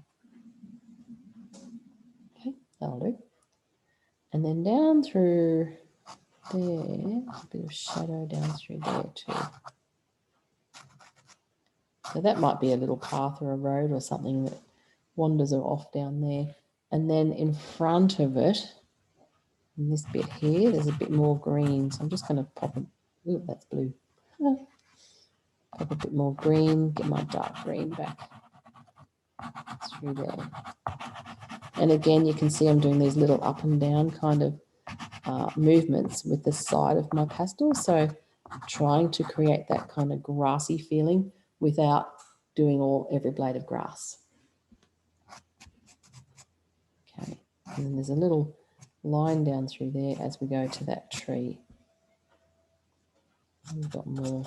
Okay, that'll do. And then down through there, a bit of shadow down through there too. So that might be a little path or a road or something that wanders off down there. And then in front of it, in this bit here, there's a bit more green. So I'm just going to pop it. Ooh, that's blue. Pop a bit more green, get my dark green back through there. And again, you can see I'm doing these little up and down kind of movements with the side of my pastel. So I'm trying to create that kind of grassy feeling without doing every blade of grass. Okay, and then there's a little line down through there as we go to that tree. And we've got more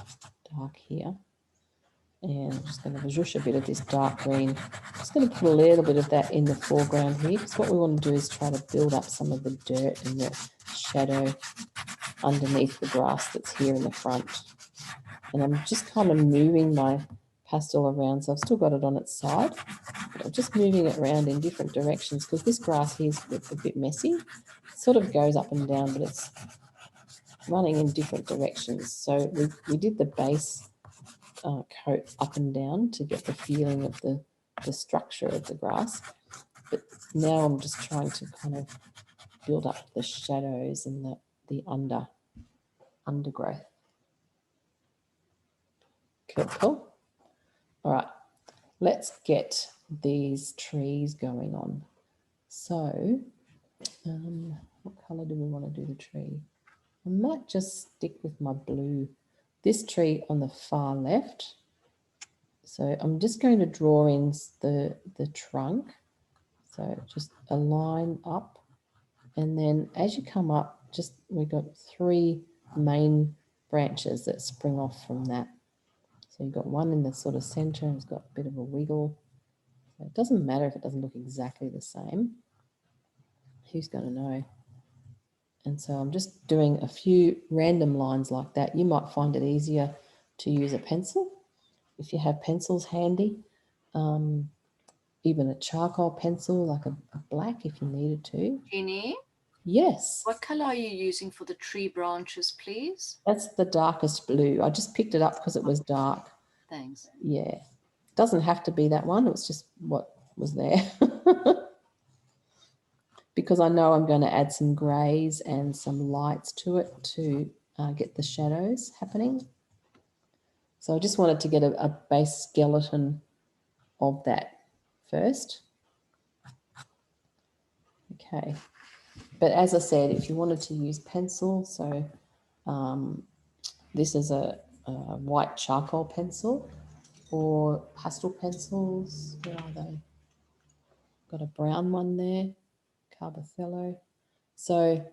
dark here. And I'm just going to zhoosh a bit of this dark green. I'm just going to put a little bit of that in the foreground here, because what we want to do is try to build up some of the dirt and the shadow underneath the grass that's here in the front. And I'm just kind of moving my pastel around, so I've still got it on its side, but I'm just moving it around in different directions, because this grass here is a bit messy. It sort of goes up and down, but it's running in different directions. So we did the base coat up and down to get the feeling of the structure of the grass, but now I'm just trying to kind of build up the shadows and the undergrowth. Cool. All right, let's get these trees going on. So what color do we want to do the tree? I might just stick with my blue. This tree on the far left. So I'm just going to draw in the trunk. So just a line up. And then as you come up, we've got 3 main branches that spring off from that. So you've got one in the sort of center, and it's got a bit of a wiggle. So it doesn't matter if it doesn't look exactly the same. Who's going to know? And so I'm just doing a few random lines like that. You might find it easier to use a pencil if you have pencils handy. Even a charcoal pencil, like a black if you needed to. Jeannie? Yes. What color are you using for the tree branches, please? That's the darkest blue. I just picked it up because it was dark. Thanks. Yeah. It doesn't have to be that one. It was just what was there. Because I know I'm going to add some greys and some lights to it to get the shadows happening. So I just wanted to get a base skeleton of that first. Okay. But as I said, if you wanted to use pencil, so this is a white charcoal pencil, or pastel pencils. Where are they? Got a brown one there, Carbothello. So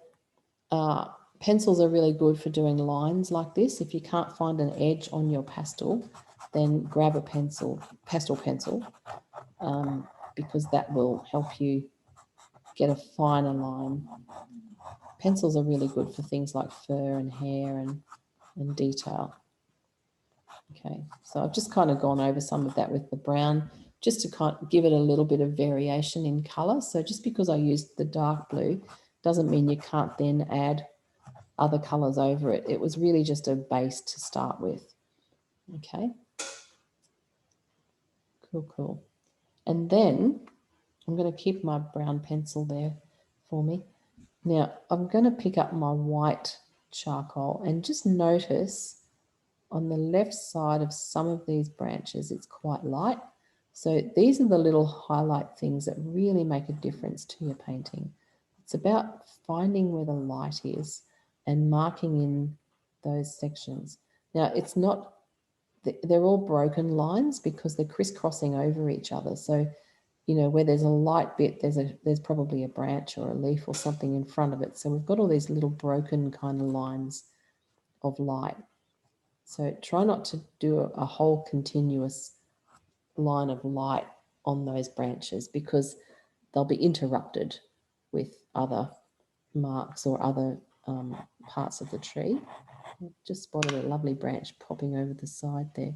pencils are really good for doing lines like this. If you can't find an edge on your pastel, then grab a pastel pencil, because that will help you get a finer line. Pencils are really good for things like fur and hair and detail. Okay, so I've just kind of gone over some of that with the brown, just to kind of give it a little bit of variation in colour. So just because I used the dark blue doesn't mean you can't then add other colours over it. It was really just a base to start with. Okay. Cool. And then I'm going to keep my brown pencil there for me. Now I'm going to pick up my white charcoal and just notice on the left side of some of these branches, it's quite light. So these are the little highlight things that really make a difference to your painting. It's about finding where the light is and marking in those sections. Now, it's not, they're all broken lines because they're crisscrossing over each other. So, you know, where there's a light bit, there's probably a branch or a leaf or something in front of it. So we've got all these little broken kind of lines of light. So try not to do a whole continuous line of light on those branches, because they'll be interrupted with other marks or other parts of the tree. I've just spotted a lovely branch popping over the side there.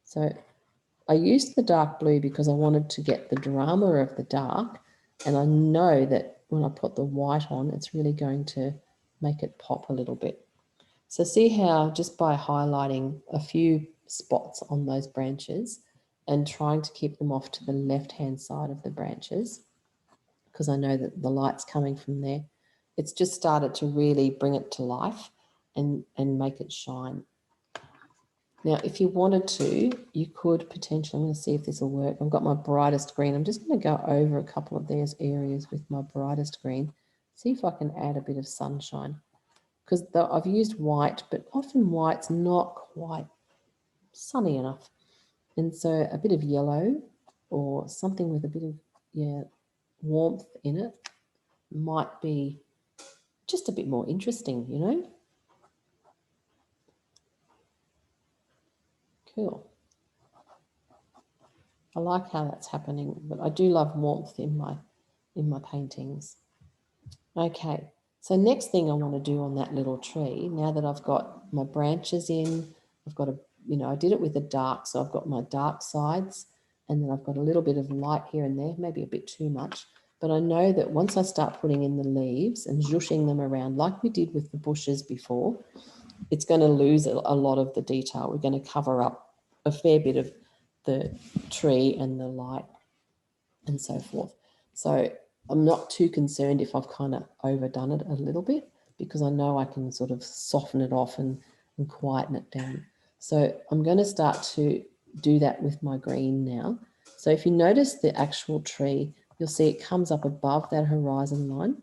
So I used the dark blue because I wanted to get the drama of the dark, and I know that when I put the white on, it's really going to make it pop a little bit. So see how just by highlighting a few spots on those branches and trying to keep them off to the left-hand side of the branches, because I know that the light's coming from there, it's just started to really bring it to life and make it shine. Now, if you wanted to, you could potentially, I'm going to see if this will work. I've got my brightest green. I'm just going to go over a couple of these areas with my brightest green, see if I can add a bit of sunshine. Because I've used white, but often white's not quite sunny enough. And so a bit of yellow or something with a bit of warmth in it might be just a bit more interesting, you know? Cool. I like how that's happening, but I do love warmth in my paintings. Okay, so next thing I want to do on that little tree, now that I've got my branches in, I've got I did it with the dark, so I've got my dark sides, and then I've got a little bit of light here and there, maybe a bit too much. But I know that once I start putting in the leaves and zhooshing them around like we did with the bushes before, it's going to lose a lot of the detail. We're going to cover up a fair bit of the tree and the light and so forth. So I'm not too concerned if I've kind of overdone it a little bit, because I know I can sort of soften it off and quieten it down. So I'm going to start to do that with my green now. So if you notice the actual tree, you'll see it comes up above that horizon line.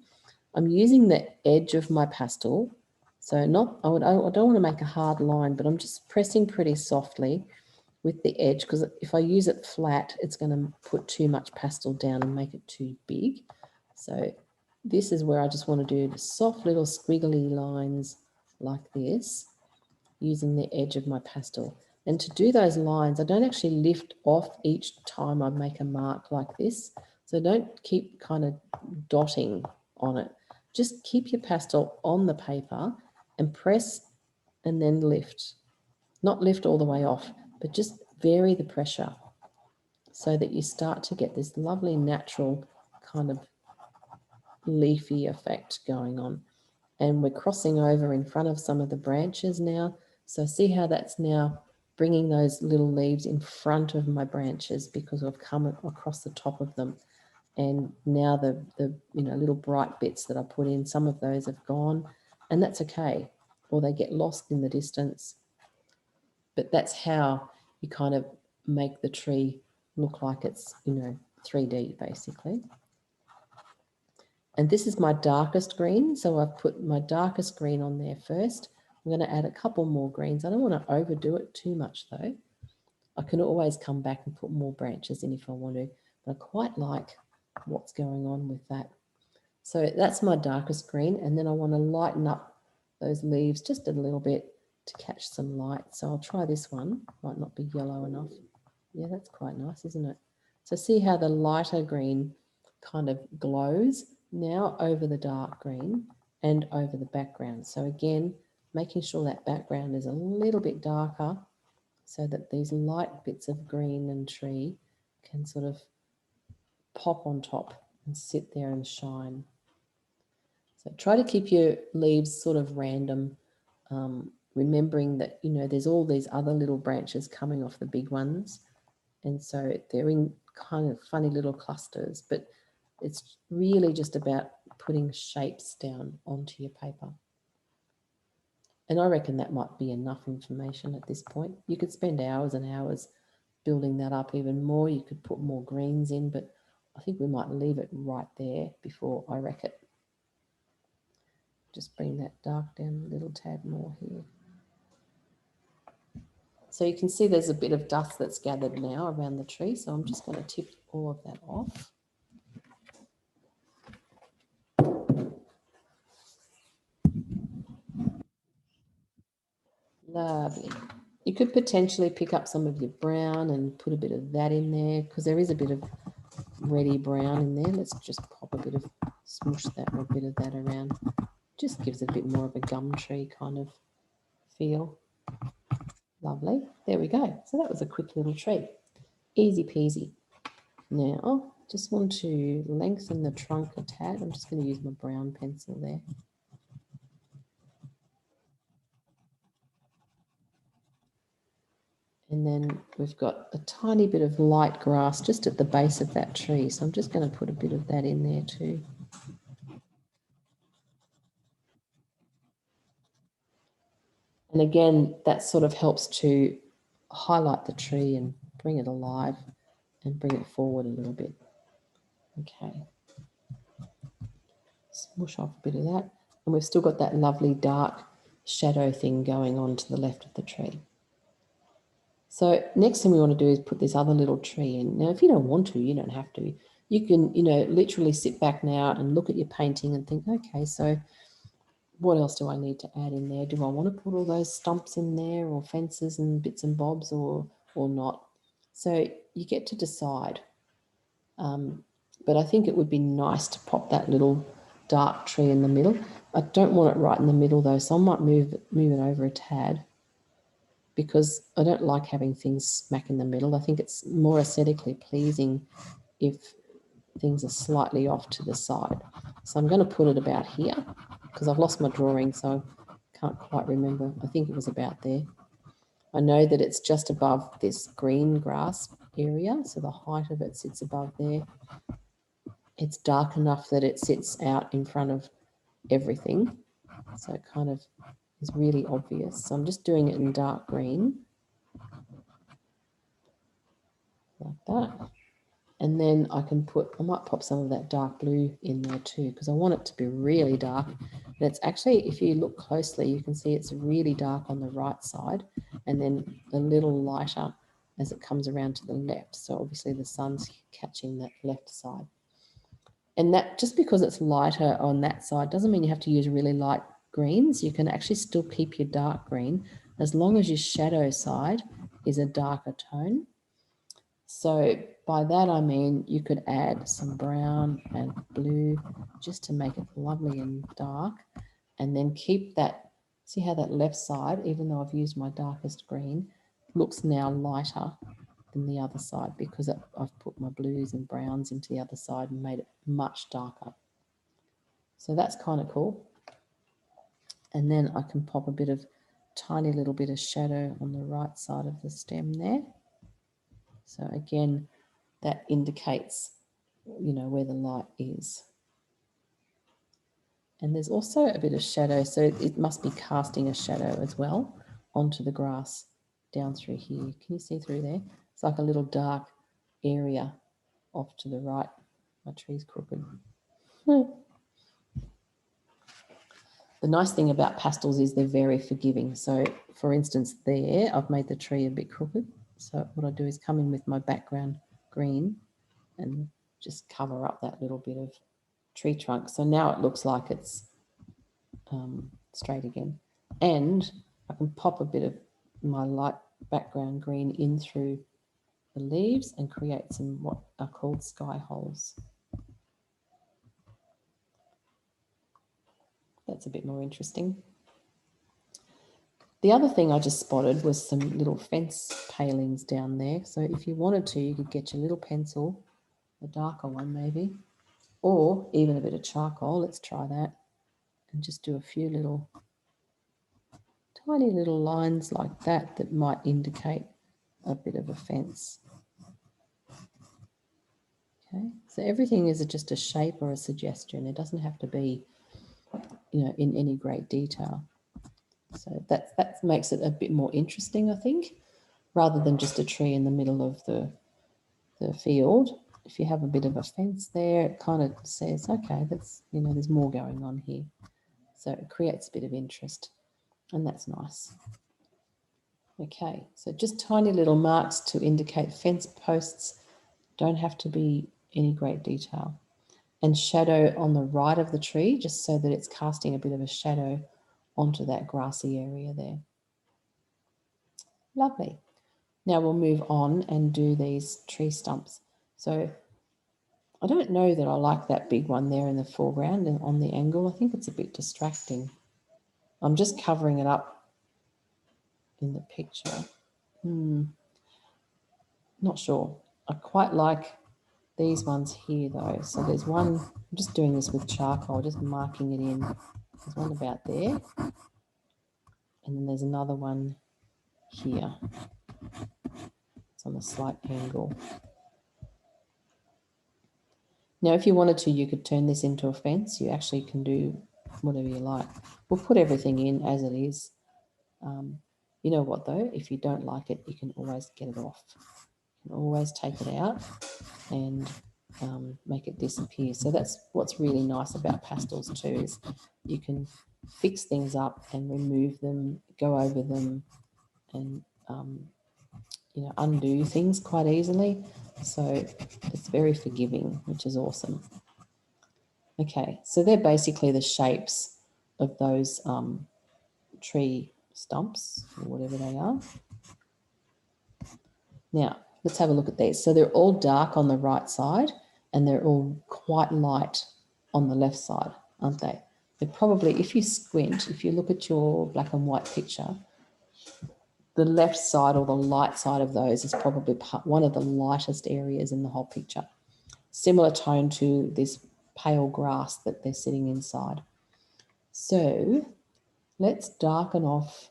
I'm using the edge of my pastel. So I don't want to make a hard line, but I'm just pressing pretty softly with the edge, because if I use it flat, it's going to put too much pastel down and make it too big. So this is where I just want to do the soft little squiggly lines like this, using the edge of my pastel. And to do those lines, I don't actually lift off each time I make a mark like this. So don't keep kind of dotting on it. Just keep your pastel on the paper and press and then lift. Not lift all the way off, but just vary the pressure so that you start to get this lovely natural kind of leafy effect going on. And we're crossing over in front of some of the branches now. So see how that's now bringing those little leaves in front of my branches, because I've come across the top of them. And now the little bright bits that I put in, some of those have gone, and that's okay, or they get lost in the distance. But that's how you kind of make the tree look like it's 3D basically. And this is my darkest green, so I've put my darkest green on there first. I'm going to add a couple more greens. I don't want to overdo it too much though. I can always come back and put more branches in if I want to, but I quite like what's going on with that. So that's my darkest green, and then I want to lighten up those leaves just a little bit to catch some light. So I'll try this one. Might not be yellow enough. Yeah, that's quite nice, isn't it? So see how the lighter green kind of glows now over the dark green and over the background. So again, making sure that background is a little bit darker so that these light bits of green and tree can sort of pop on top and sit there and shine. So try to keep your leaves sort of random, remembering that, there's all these other little branches coming off the big ones. And so they're in kind of funny little clusters, but it's really just about putting shapes down onto your paper. And I reckon that might be enough information at this point. You could spend hours and hours building that up even more. You could put more greens in, but I think we might leave it right there before I wreck it. Just bring that dark down a little tad more here. So you can see there's a bit of dust that's gathered now around the tree. So I'm just going to tip all of that off. Lovely. You could potentially pick up some of your brown and put a bit of that in there, because there is a bit of reddy brown in there. Let's just pop a bit of, smoosh that or a bit of that around. Just gives it a bit more of a gum tree kind of feel. Lovely. There we go. So that was a quick little tree. Easy peasy. Now, just want to lengthen the trunk a tad. I'm just going to use my brown pencil there. And then we've got a tiny bit of light grass just at the base of that tree. So I'm just going to put a bit of that in there too. And again, that sort of helps to highlight the tree and bring it alive and bring it forward a little bit. Okay. Smush off a bit of that. And we've still got that lovely dark shadow thing going on to the left of the tree. So next thing we want to do is put this other little tree in. Now, if you don't want to, you don't have to. You can, literally sit back now and look at your painting and think, okay, so what else do I need to add in there? Do I want to put all those stumps in there, or fences and bits and bobs, or not? So you get to decide. But I think it would be nice to pop that little dark tree in the middle. I don't want it right in the middle though, so I might move it over a tad, because I don't like having things smack in the middle. I think it's more aesthetically pleasing if things are slightly off to the side. So I'm going to put it about here, because I've lost my drawing, so I can't quite remember. I think it was about there. I know that it's just above this green grass area, so the height of it sits above there. It's dark enough that it sits out in front of everything, so it kind of is really obvious. So I'm just doing it in dark green, like that. And then I might pop some of that dark blue in there too, because I want it to be really dark. And it's actually, if you look closely, you can see it's really dark on the right side, and then a little lighter as it comes around to the left. So obviously the sun's catching that left side. And that, just because it's lighter on that side doesn't mean you have to use really light greens. You can actually still keep your dark green as long as your shadow side is a darker tone. So by that I mean you could add some brown and blue just to make it lovely and dark, and then keep that, see how that left side, even though I've used my darkest green, looks now lighter than the other side, because I've put my blues and browns into the other side and made it much darker. So that's kind of cool. And then I can pop a bit of tiny little bit of shadow on the right side of the stem there. So again, that indicates, you know, where the light is. And there's also a bit of shadow, so it must be casting a shadow as well onto the grass down through here. Can you see through there? It's like a little dark area off to the right. My tree's crooked. The nice thing about pastels is they're very forgiving. So for instance there, I've made the tree a bit crooked. So what I do is come in with my background green and just cover up that little bit of tree trunk. So now it looks like it's straight again. And I can pop a bit of my light background green in through the leaves and create some what are called sky holes. That's a bit more interesting. The other thing I just spotted was some little fence palings down there. So if you wanted to, you could get your little pencil, a darker one maybe, or even a bit of charcoal. Let's try that. And just do a few little, tiny little lines like that that might indicate a bit of a fence. Okay, so everything is just a shape or a suggestion. It doesn't have to be, you know, in any great detail. So that makes it a bit more interesting, I think, rather than just a tree in the middle of the field. If you have a bit of a fence there, it kind of says, okay, that's, you know, there's more going on here. So it creates a bit of interest, and that's nice. Okay, so just tiny little marks to indicate fence posts, don't have to be any great detail. And shadow on the right of the tree, just so that it's casting a bit of a shadow onto that grassy area there. Lovely. Now we'll move on and do these tree stumps. So I don't know that I like that big one there in the foreground and on the angle. I think it's a bit distracting. I'm just covering it up in the picture. Not sure. I quite like these ones here though. So there's one, I'm just doing this with charcoal, just marking it in. There's one about there. And then there's another one here. It's on a slight angle. Now, if you wanted to, you could turn this into a fence. You actually can do whatever you like. We'll put everything in as it is. You know what though? If you don't like it, you can always get it off. You can always take it out and make it disappear. So that's what's really nice about pastels too, is you can fix things up and remove them, go over them, and you know, undo things quite easily. So it's very forgiving, which is awesome. Okay, so they're basically the shapes of those tree stumps, or whatever they are. Now, let's have a look at these. So they're all dark on the right side and they're all quite light on the left side, aren't they? They're probably, if you squint, if you look at your black and white picture, the left side or the light side of those is probably one of the lightest areas in the whole picture. Similar tone to this pale grass that they're sitting inside. So let's darken off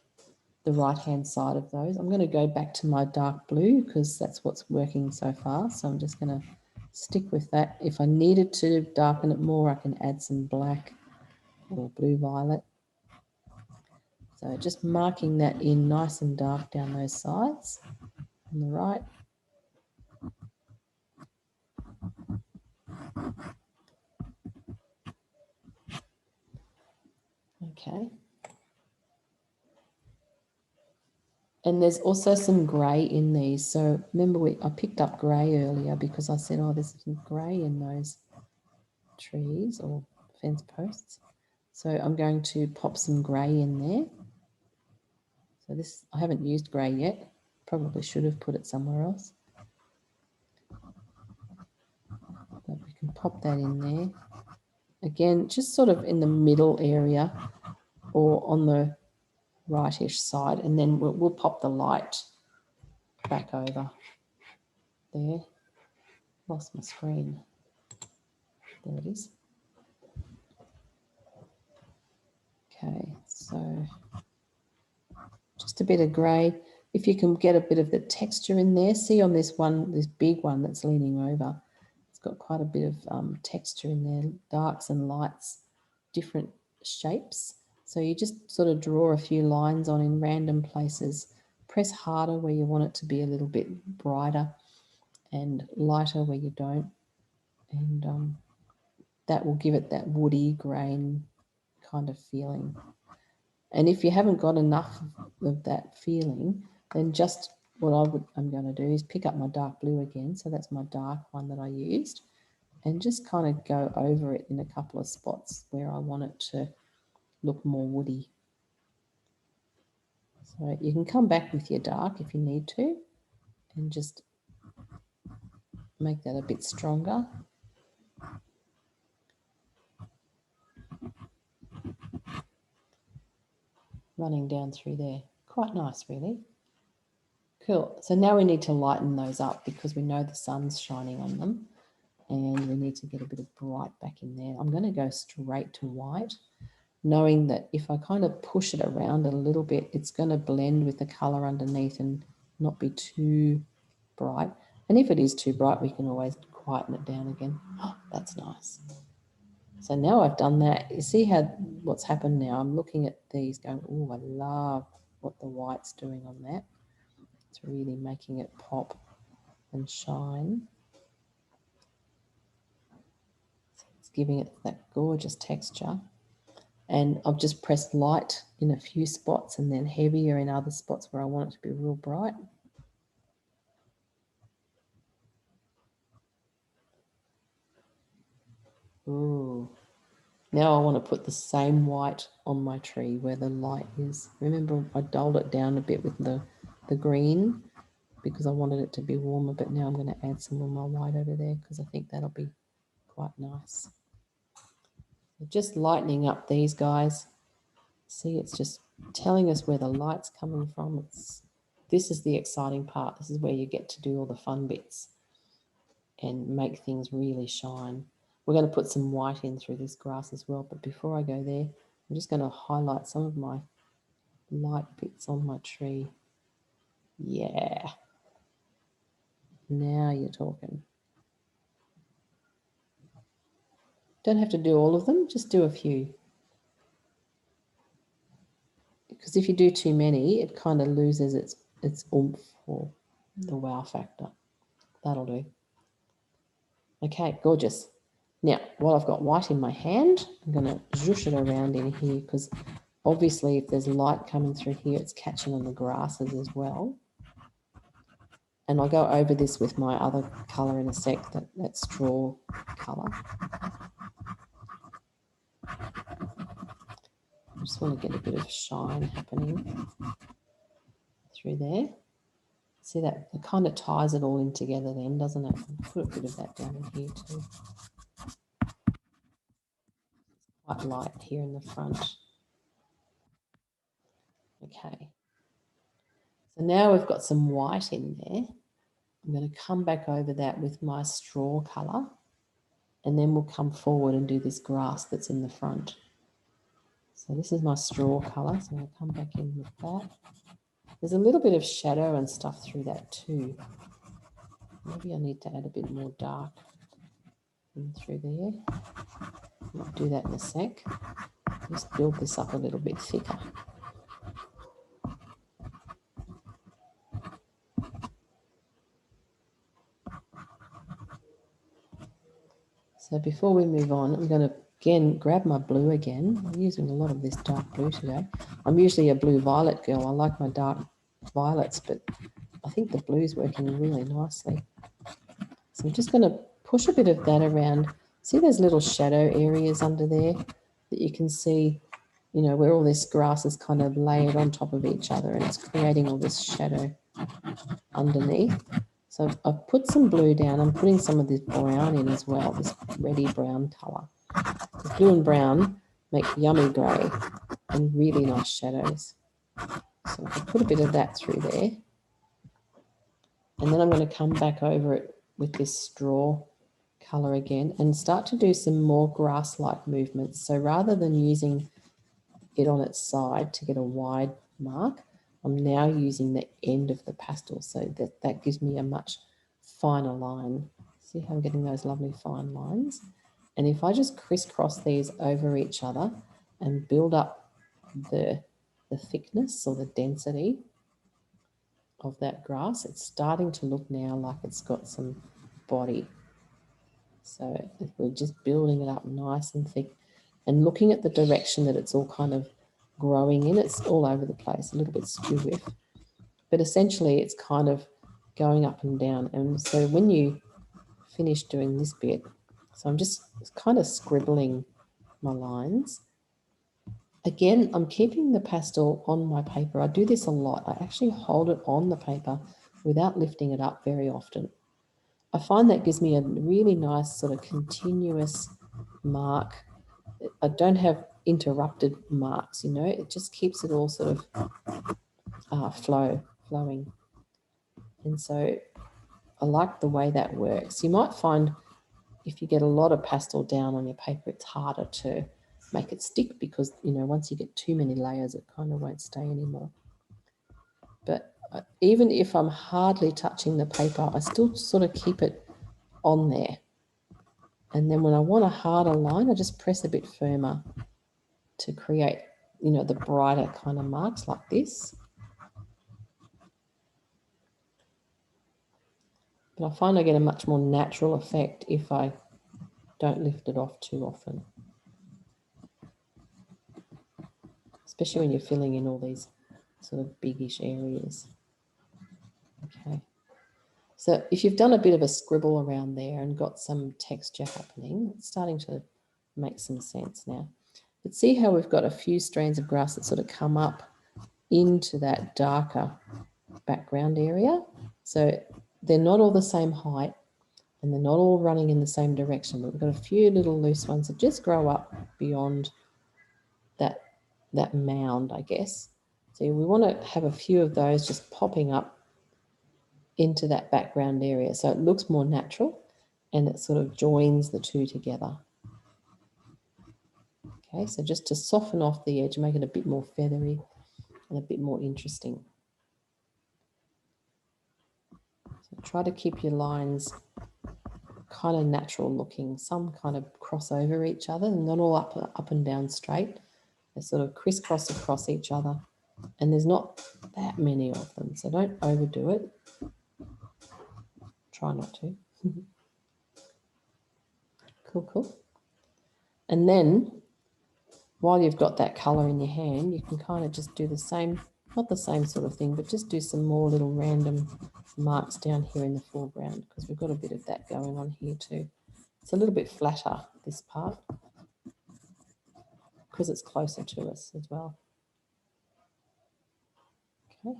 the right hand side of those. I'm going to go back to my dark blue because that's what's working so far. So I'm just going to stick with that. If I needed to darken it more, I can add some black or blue violet. So just marking that in nice and dark down those sides on the right. Okay. And there's also some grey in these. So remember I picked up grey earlier because I said, oh, there's some grey in those trees or fence posts. So I'm going to pop some grey in there. So this, I haven't used grey yet. Probably should have put it somewhere else. But we can pop that in there. Again, just sort of in the middle area or on the rightish side. And then we'll pop the light back over there. Lost my screen. There it is. Okay, so just a bit of grey. If you can get a bit of the texture in there, see on this one, this big one that's leaning over, it's got quite a bit of texture in there, darks and lights, different shapes. So you just sort of draw a few lines on in random places. Press harder where you want it to be a little bit brighter and lighter where you don't. And that will give it that woody grain kind of feeling. And if you haven't got enough of that feeling, then just what I'm going to do is pick up my dark blue again. So that's my dark one that I used, and just kind of go over it in a couple of spots where I want it to look more woody. So you can come back with your dark if you need to and just make that a bit stronger. Running down through there. Quite nice, really. Cool. So now we need to lighten those up because we know the sun's shining on them and we need to get a bit of bright back in there. I'm going to go straight to white, knowing that if I kind of push it around a little bit, it's going to blend with the colour underneath and not be too bright. And if it is too bright, we can always quieten it down again. Oh, that's nice. So now I've done that, you see what's happened now? I'm looking at these going, oh, I love what the white's doing on that. It's really making it pop and shine. It's giving it that gorgeous texture. And I've just pressed light in a few spots and then heavier in other spots where I want it to be real bright. Ooh. Now I want to put the same white on my tree where the light is. Remember, I dulled it down a bit with the green because I wanted it to be warmer, but now I'm going to add some of my white over there because I think that'll be quite nice. Just lightening up these guys. See, it's just telling us where the light's coming from. This is the exciting part. This is where you get to do all the fun bits and make things really shine. We're going to put some white in through this grass as well, but before I go there, I'm just going to highlight some of my light bits on my tree. Yeah. Now you're talking. Don't have to do all of them, just do a few. Because if you do too many, it kind of loses its oomph or the wow factor. That'll do. Okay, gorgeous. Now, while I've got white in my hand, I'm going to zhoosh it around in here because obviously if there's light coming through here, it's catching on the grasses as well. And I'll go over this with my other colour in a sec, that straw colour. I just want to get a bit of shine happening through there. See that? It kind of ties it all in together then, doesn't it? I'll put a bit of that down in here too. Quite light here in the front. Okay. So now we've got some white in there. I'm going to come back over that with my straw colour, and then we'll come forward and do this grass that's in the front. So this is my straw colour, so I'll come back in with that. There's a little bit of shadow and stuff through that too. Maybe I need to add a bit more dark in through there. I'll do that in a sec. Just build this up a little bit thicker. So before we move on, I'm going to again grab my blue again. I'm using a lot of this dark blue today. I'm usually a blue-violet girl. I like my dark violets, but I think the blue is working really nicely. So I'm just going to push a bit of that around. See those little shadow areas under there that you can see, you know, where all this grass is kind of layered on top of each other and it's creating all this shadow underneath. So I've put some blue down. I'm putting some of this brown in as well, this reddy brown colour. Because blue and brown make yummy grey and really nice shadows. So I'll put a bit of that through there. And then I'm going to come back over it with this straw colour again and start to do some more grass-like movements. So rather than using it on its side to get a wide mark, I'm now using the end of the pastel, so that gives me a much finer line. See how I'm getting those lovely fine lines? And if I just crisscross these over each other and build up the thickness or the density of that grass, it's starting to look now like it's got some body. So we're just building it up nice and thick and looking at the direction that it's all kind of growing in. It's all over the place, a little bit skew-whiff. But essentially it's kind of going up and down. And so when you finish doing this bit, so I'm just kind of scribbling my lines. Again, I'm keeping the pastel on my paper. I do this a lot. I actually hold it on the paper without lifting it up very often. I find that gives me a really nice sort of continuous mark. I don't have interrupted marks, you know, it just keeps it all sort of flowing. And so I like the way that works. You might find if you get a lot of pastel down on your paper, it's harder to make it stick because, you know, once you get too many layers, it kind of won't stay anymore. But even if I'm hardly touching the paper, I still sort of keep it on there. And then when I want a harder line, I just press a bit firmer to create, you know, the brighter kind of marks like this. But I find I get a much more natural effect if I don't lift it off too often. Especially when you're filling in all these sort of biggish areas. Okay. So if you've done a bit of a scribble around there and got some texture happening, it's starting to make some sense now. But see how we've got a few strands of grass that sort of come up into that darker background area. So they're not all the same height and they're not all running in the same direction, but we've got a few little loose ones that just grow up beyond that mound, I guess. So we want to have a few of those just popping up into that background area so it looks more natural and it sort of joins the two together. Okay, so just to soften off the edge, make it a bit more feathery and a bit more interesting. So try to keep your lines kind of natural looking, some kind of cross over each other and not all up and down straight. They sort of crisscross across each other and there's not that many of them, so don't overdo it. Try not to. Cool. And then while you've got that colour in your hand, you can kind of just do the same, not the same sort of thing, but just do some more little random marks down here in the foreground because we've got a bit of that going on here too. It's a little bit flatter, this part, because it's closer to us as well. Okay.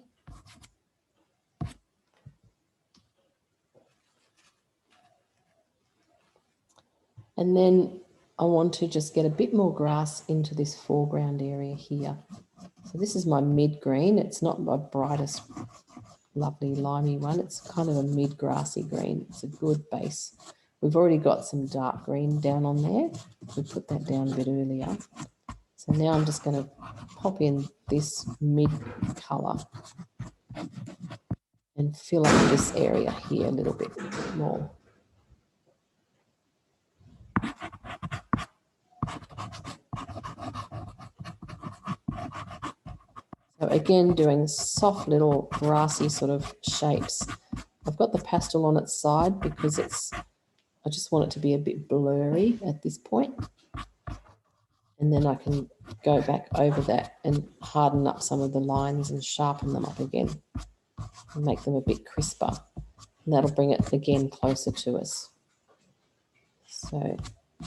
And then I want to just get a bit more grass into this foreground area here. So this is my mid green. It's not my brightest, lovely limey one. It's kind of a mid grassy green. It's a good base. We've already got some dark green down on there. We put that down a bit earlier. So now I'm just going to pop in this mid colour and fill up this area here a little bit more. So again, doing soft little grassy sort of shapes. I've got the pastel on its side because I just want it to be a bit blurry at this point. And then I can go back over that and harden up some of the lines and sharpen them up again and make them a bit crisper. And that'll bring it again closer to us. So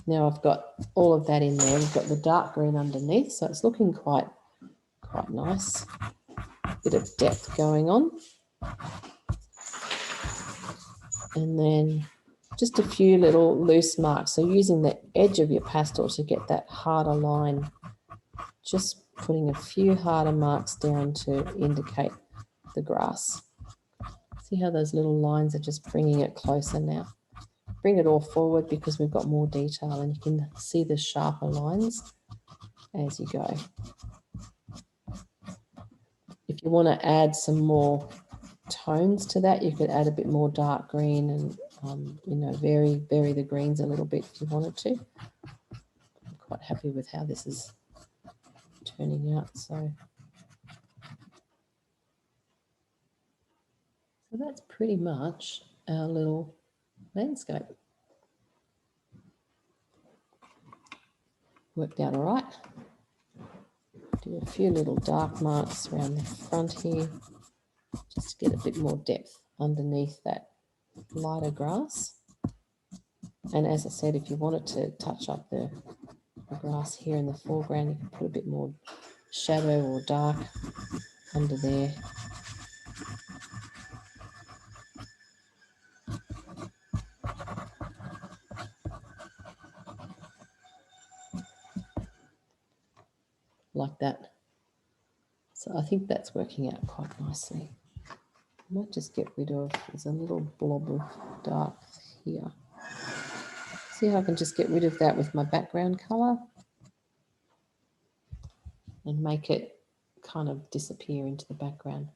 now I've got all of that in there. We've got the dark green underneath, so it's looking quite nice. Bit of depth going on. And then just a few little loose marks. So using the edge of your pastel to get that harder line, just putting a few harder marks down to indicate the grass. See how those little lines are just bringing it closer now. Bring it all forward because we've got more detail and you can see the sharper lines as you go. If you want to add some more tones to that, you could add a bit more dark green and you know, vary the greens a little bit if you wanted to. I'm quite happy with how this is turning out. So that's pretty much our little landscape. Worked out all right. Do a few little dark marks around the front here, just to get a bit more depth underneath that lighter grass. And as I said, if you wanted to touch up the grass here in the foreground, you can put a bit more shadow or dark under there. Like that. So I think that's working out quite nicely. I might just get rid of, there's a little blob of dark here. See how I can just get rid of that with my background colour and make it kind of disappear into the background.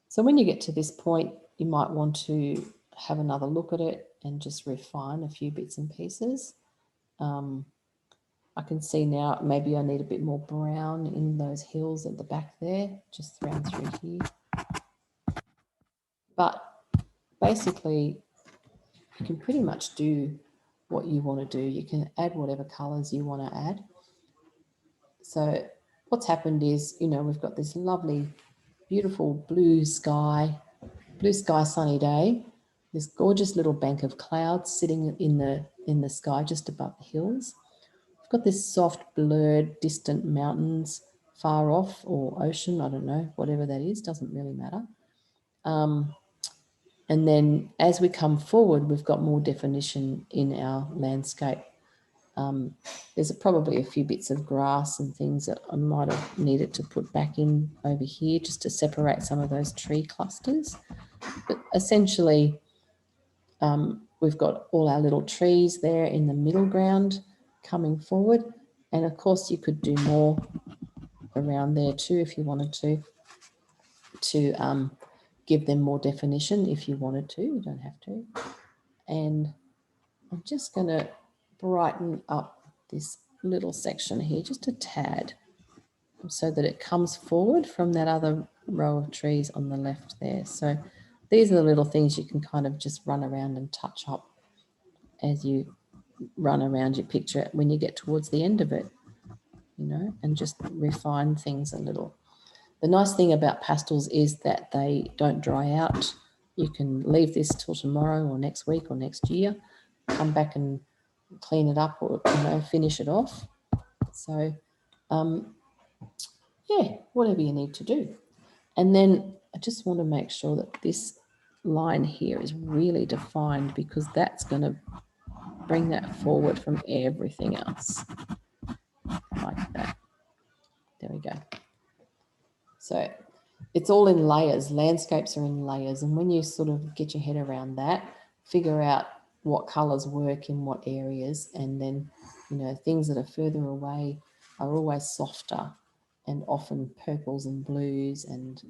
So when you get to this point, you might want to have another look at it and just refine a few bits and pieces. I can see now maybe I need a bit more brown in those hills at the back there, just round through here. But basically, you can pretty much do what you want to do. You can add whatever colours you want to add. So what's happened is, you know, we've got this lovely, beautiful blue sky sunny day, this gorgeous little bank of clouds sitting in the sky just above the hills. We've got this soft, blurred, distant mountains far off, or ocean, I don't know, whatever that is, doesn't really matter. And then as we come forward, we've got more definition in our landscape. There's probably a few bits of grass and things that I might have needed to put back in over here just to separate some of those tree clusters. But essentially, we've got all our little trees there in the middle ground coming forward. And of course, you could do more around there too if you wanted to give them more definition if you wanted to. You don't have to. And I'm just going to brighten up this little section here just a tad so that it comes forward from that other row of trees on the left there. So these are the little things you can kind of just run around and touch up as you run around your picture when you get towards the end of it, you know, and just refine things a little. The nice thing about pastels is that they don't dry out. You can leave this till tomorrow or next week or next year, come back and clean it up or, you know, finish it off. So, yeah, whatever you need to do. And then I just want to make sure that this line here is really defined because that's going to bring that forward from everything else, like that. There we go. So it's all in layers. Landscapes are in layers. And when you sort of get your head around that, figure out what colours work in what areas. And then, you know, things that are further away are always softer and often purples and blues and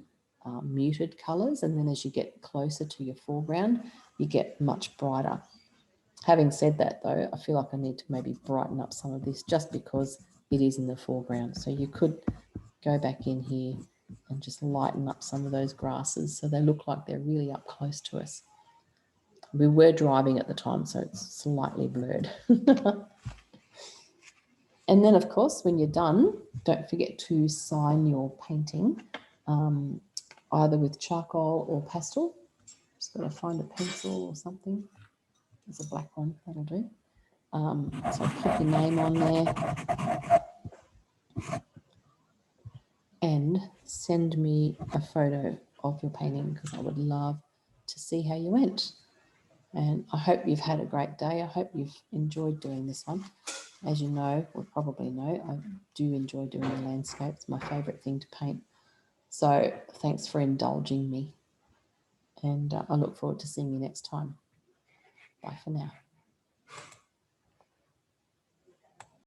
muted colours. And then as you get closer to your foreground, you get much brighter. Having said that, though, I feel like I need to maybe brighten up some of this just because it is in the foreground. So you could go back in here and just lighten up some of those grasses so they look like they're really up close to us. We were driving at the time, so it's slightly blurred. And then, of course, when you're done, don't forget to sign your painting, either with charcoal or pastel. Just got to find a pencil or something. There's a black one, that'll do. So put your name on there and send me a photo of your painting because I would love to see how you went. And I hope you've had a great day. I hope you've enjoyed doing this one. As you know, or probably know, I do enjoy doing the landscape. It's my favourite thing to paint. So thanks for indulging me. And I look forward to seeing you next time. Bye for now.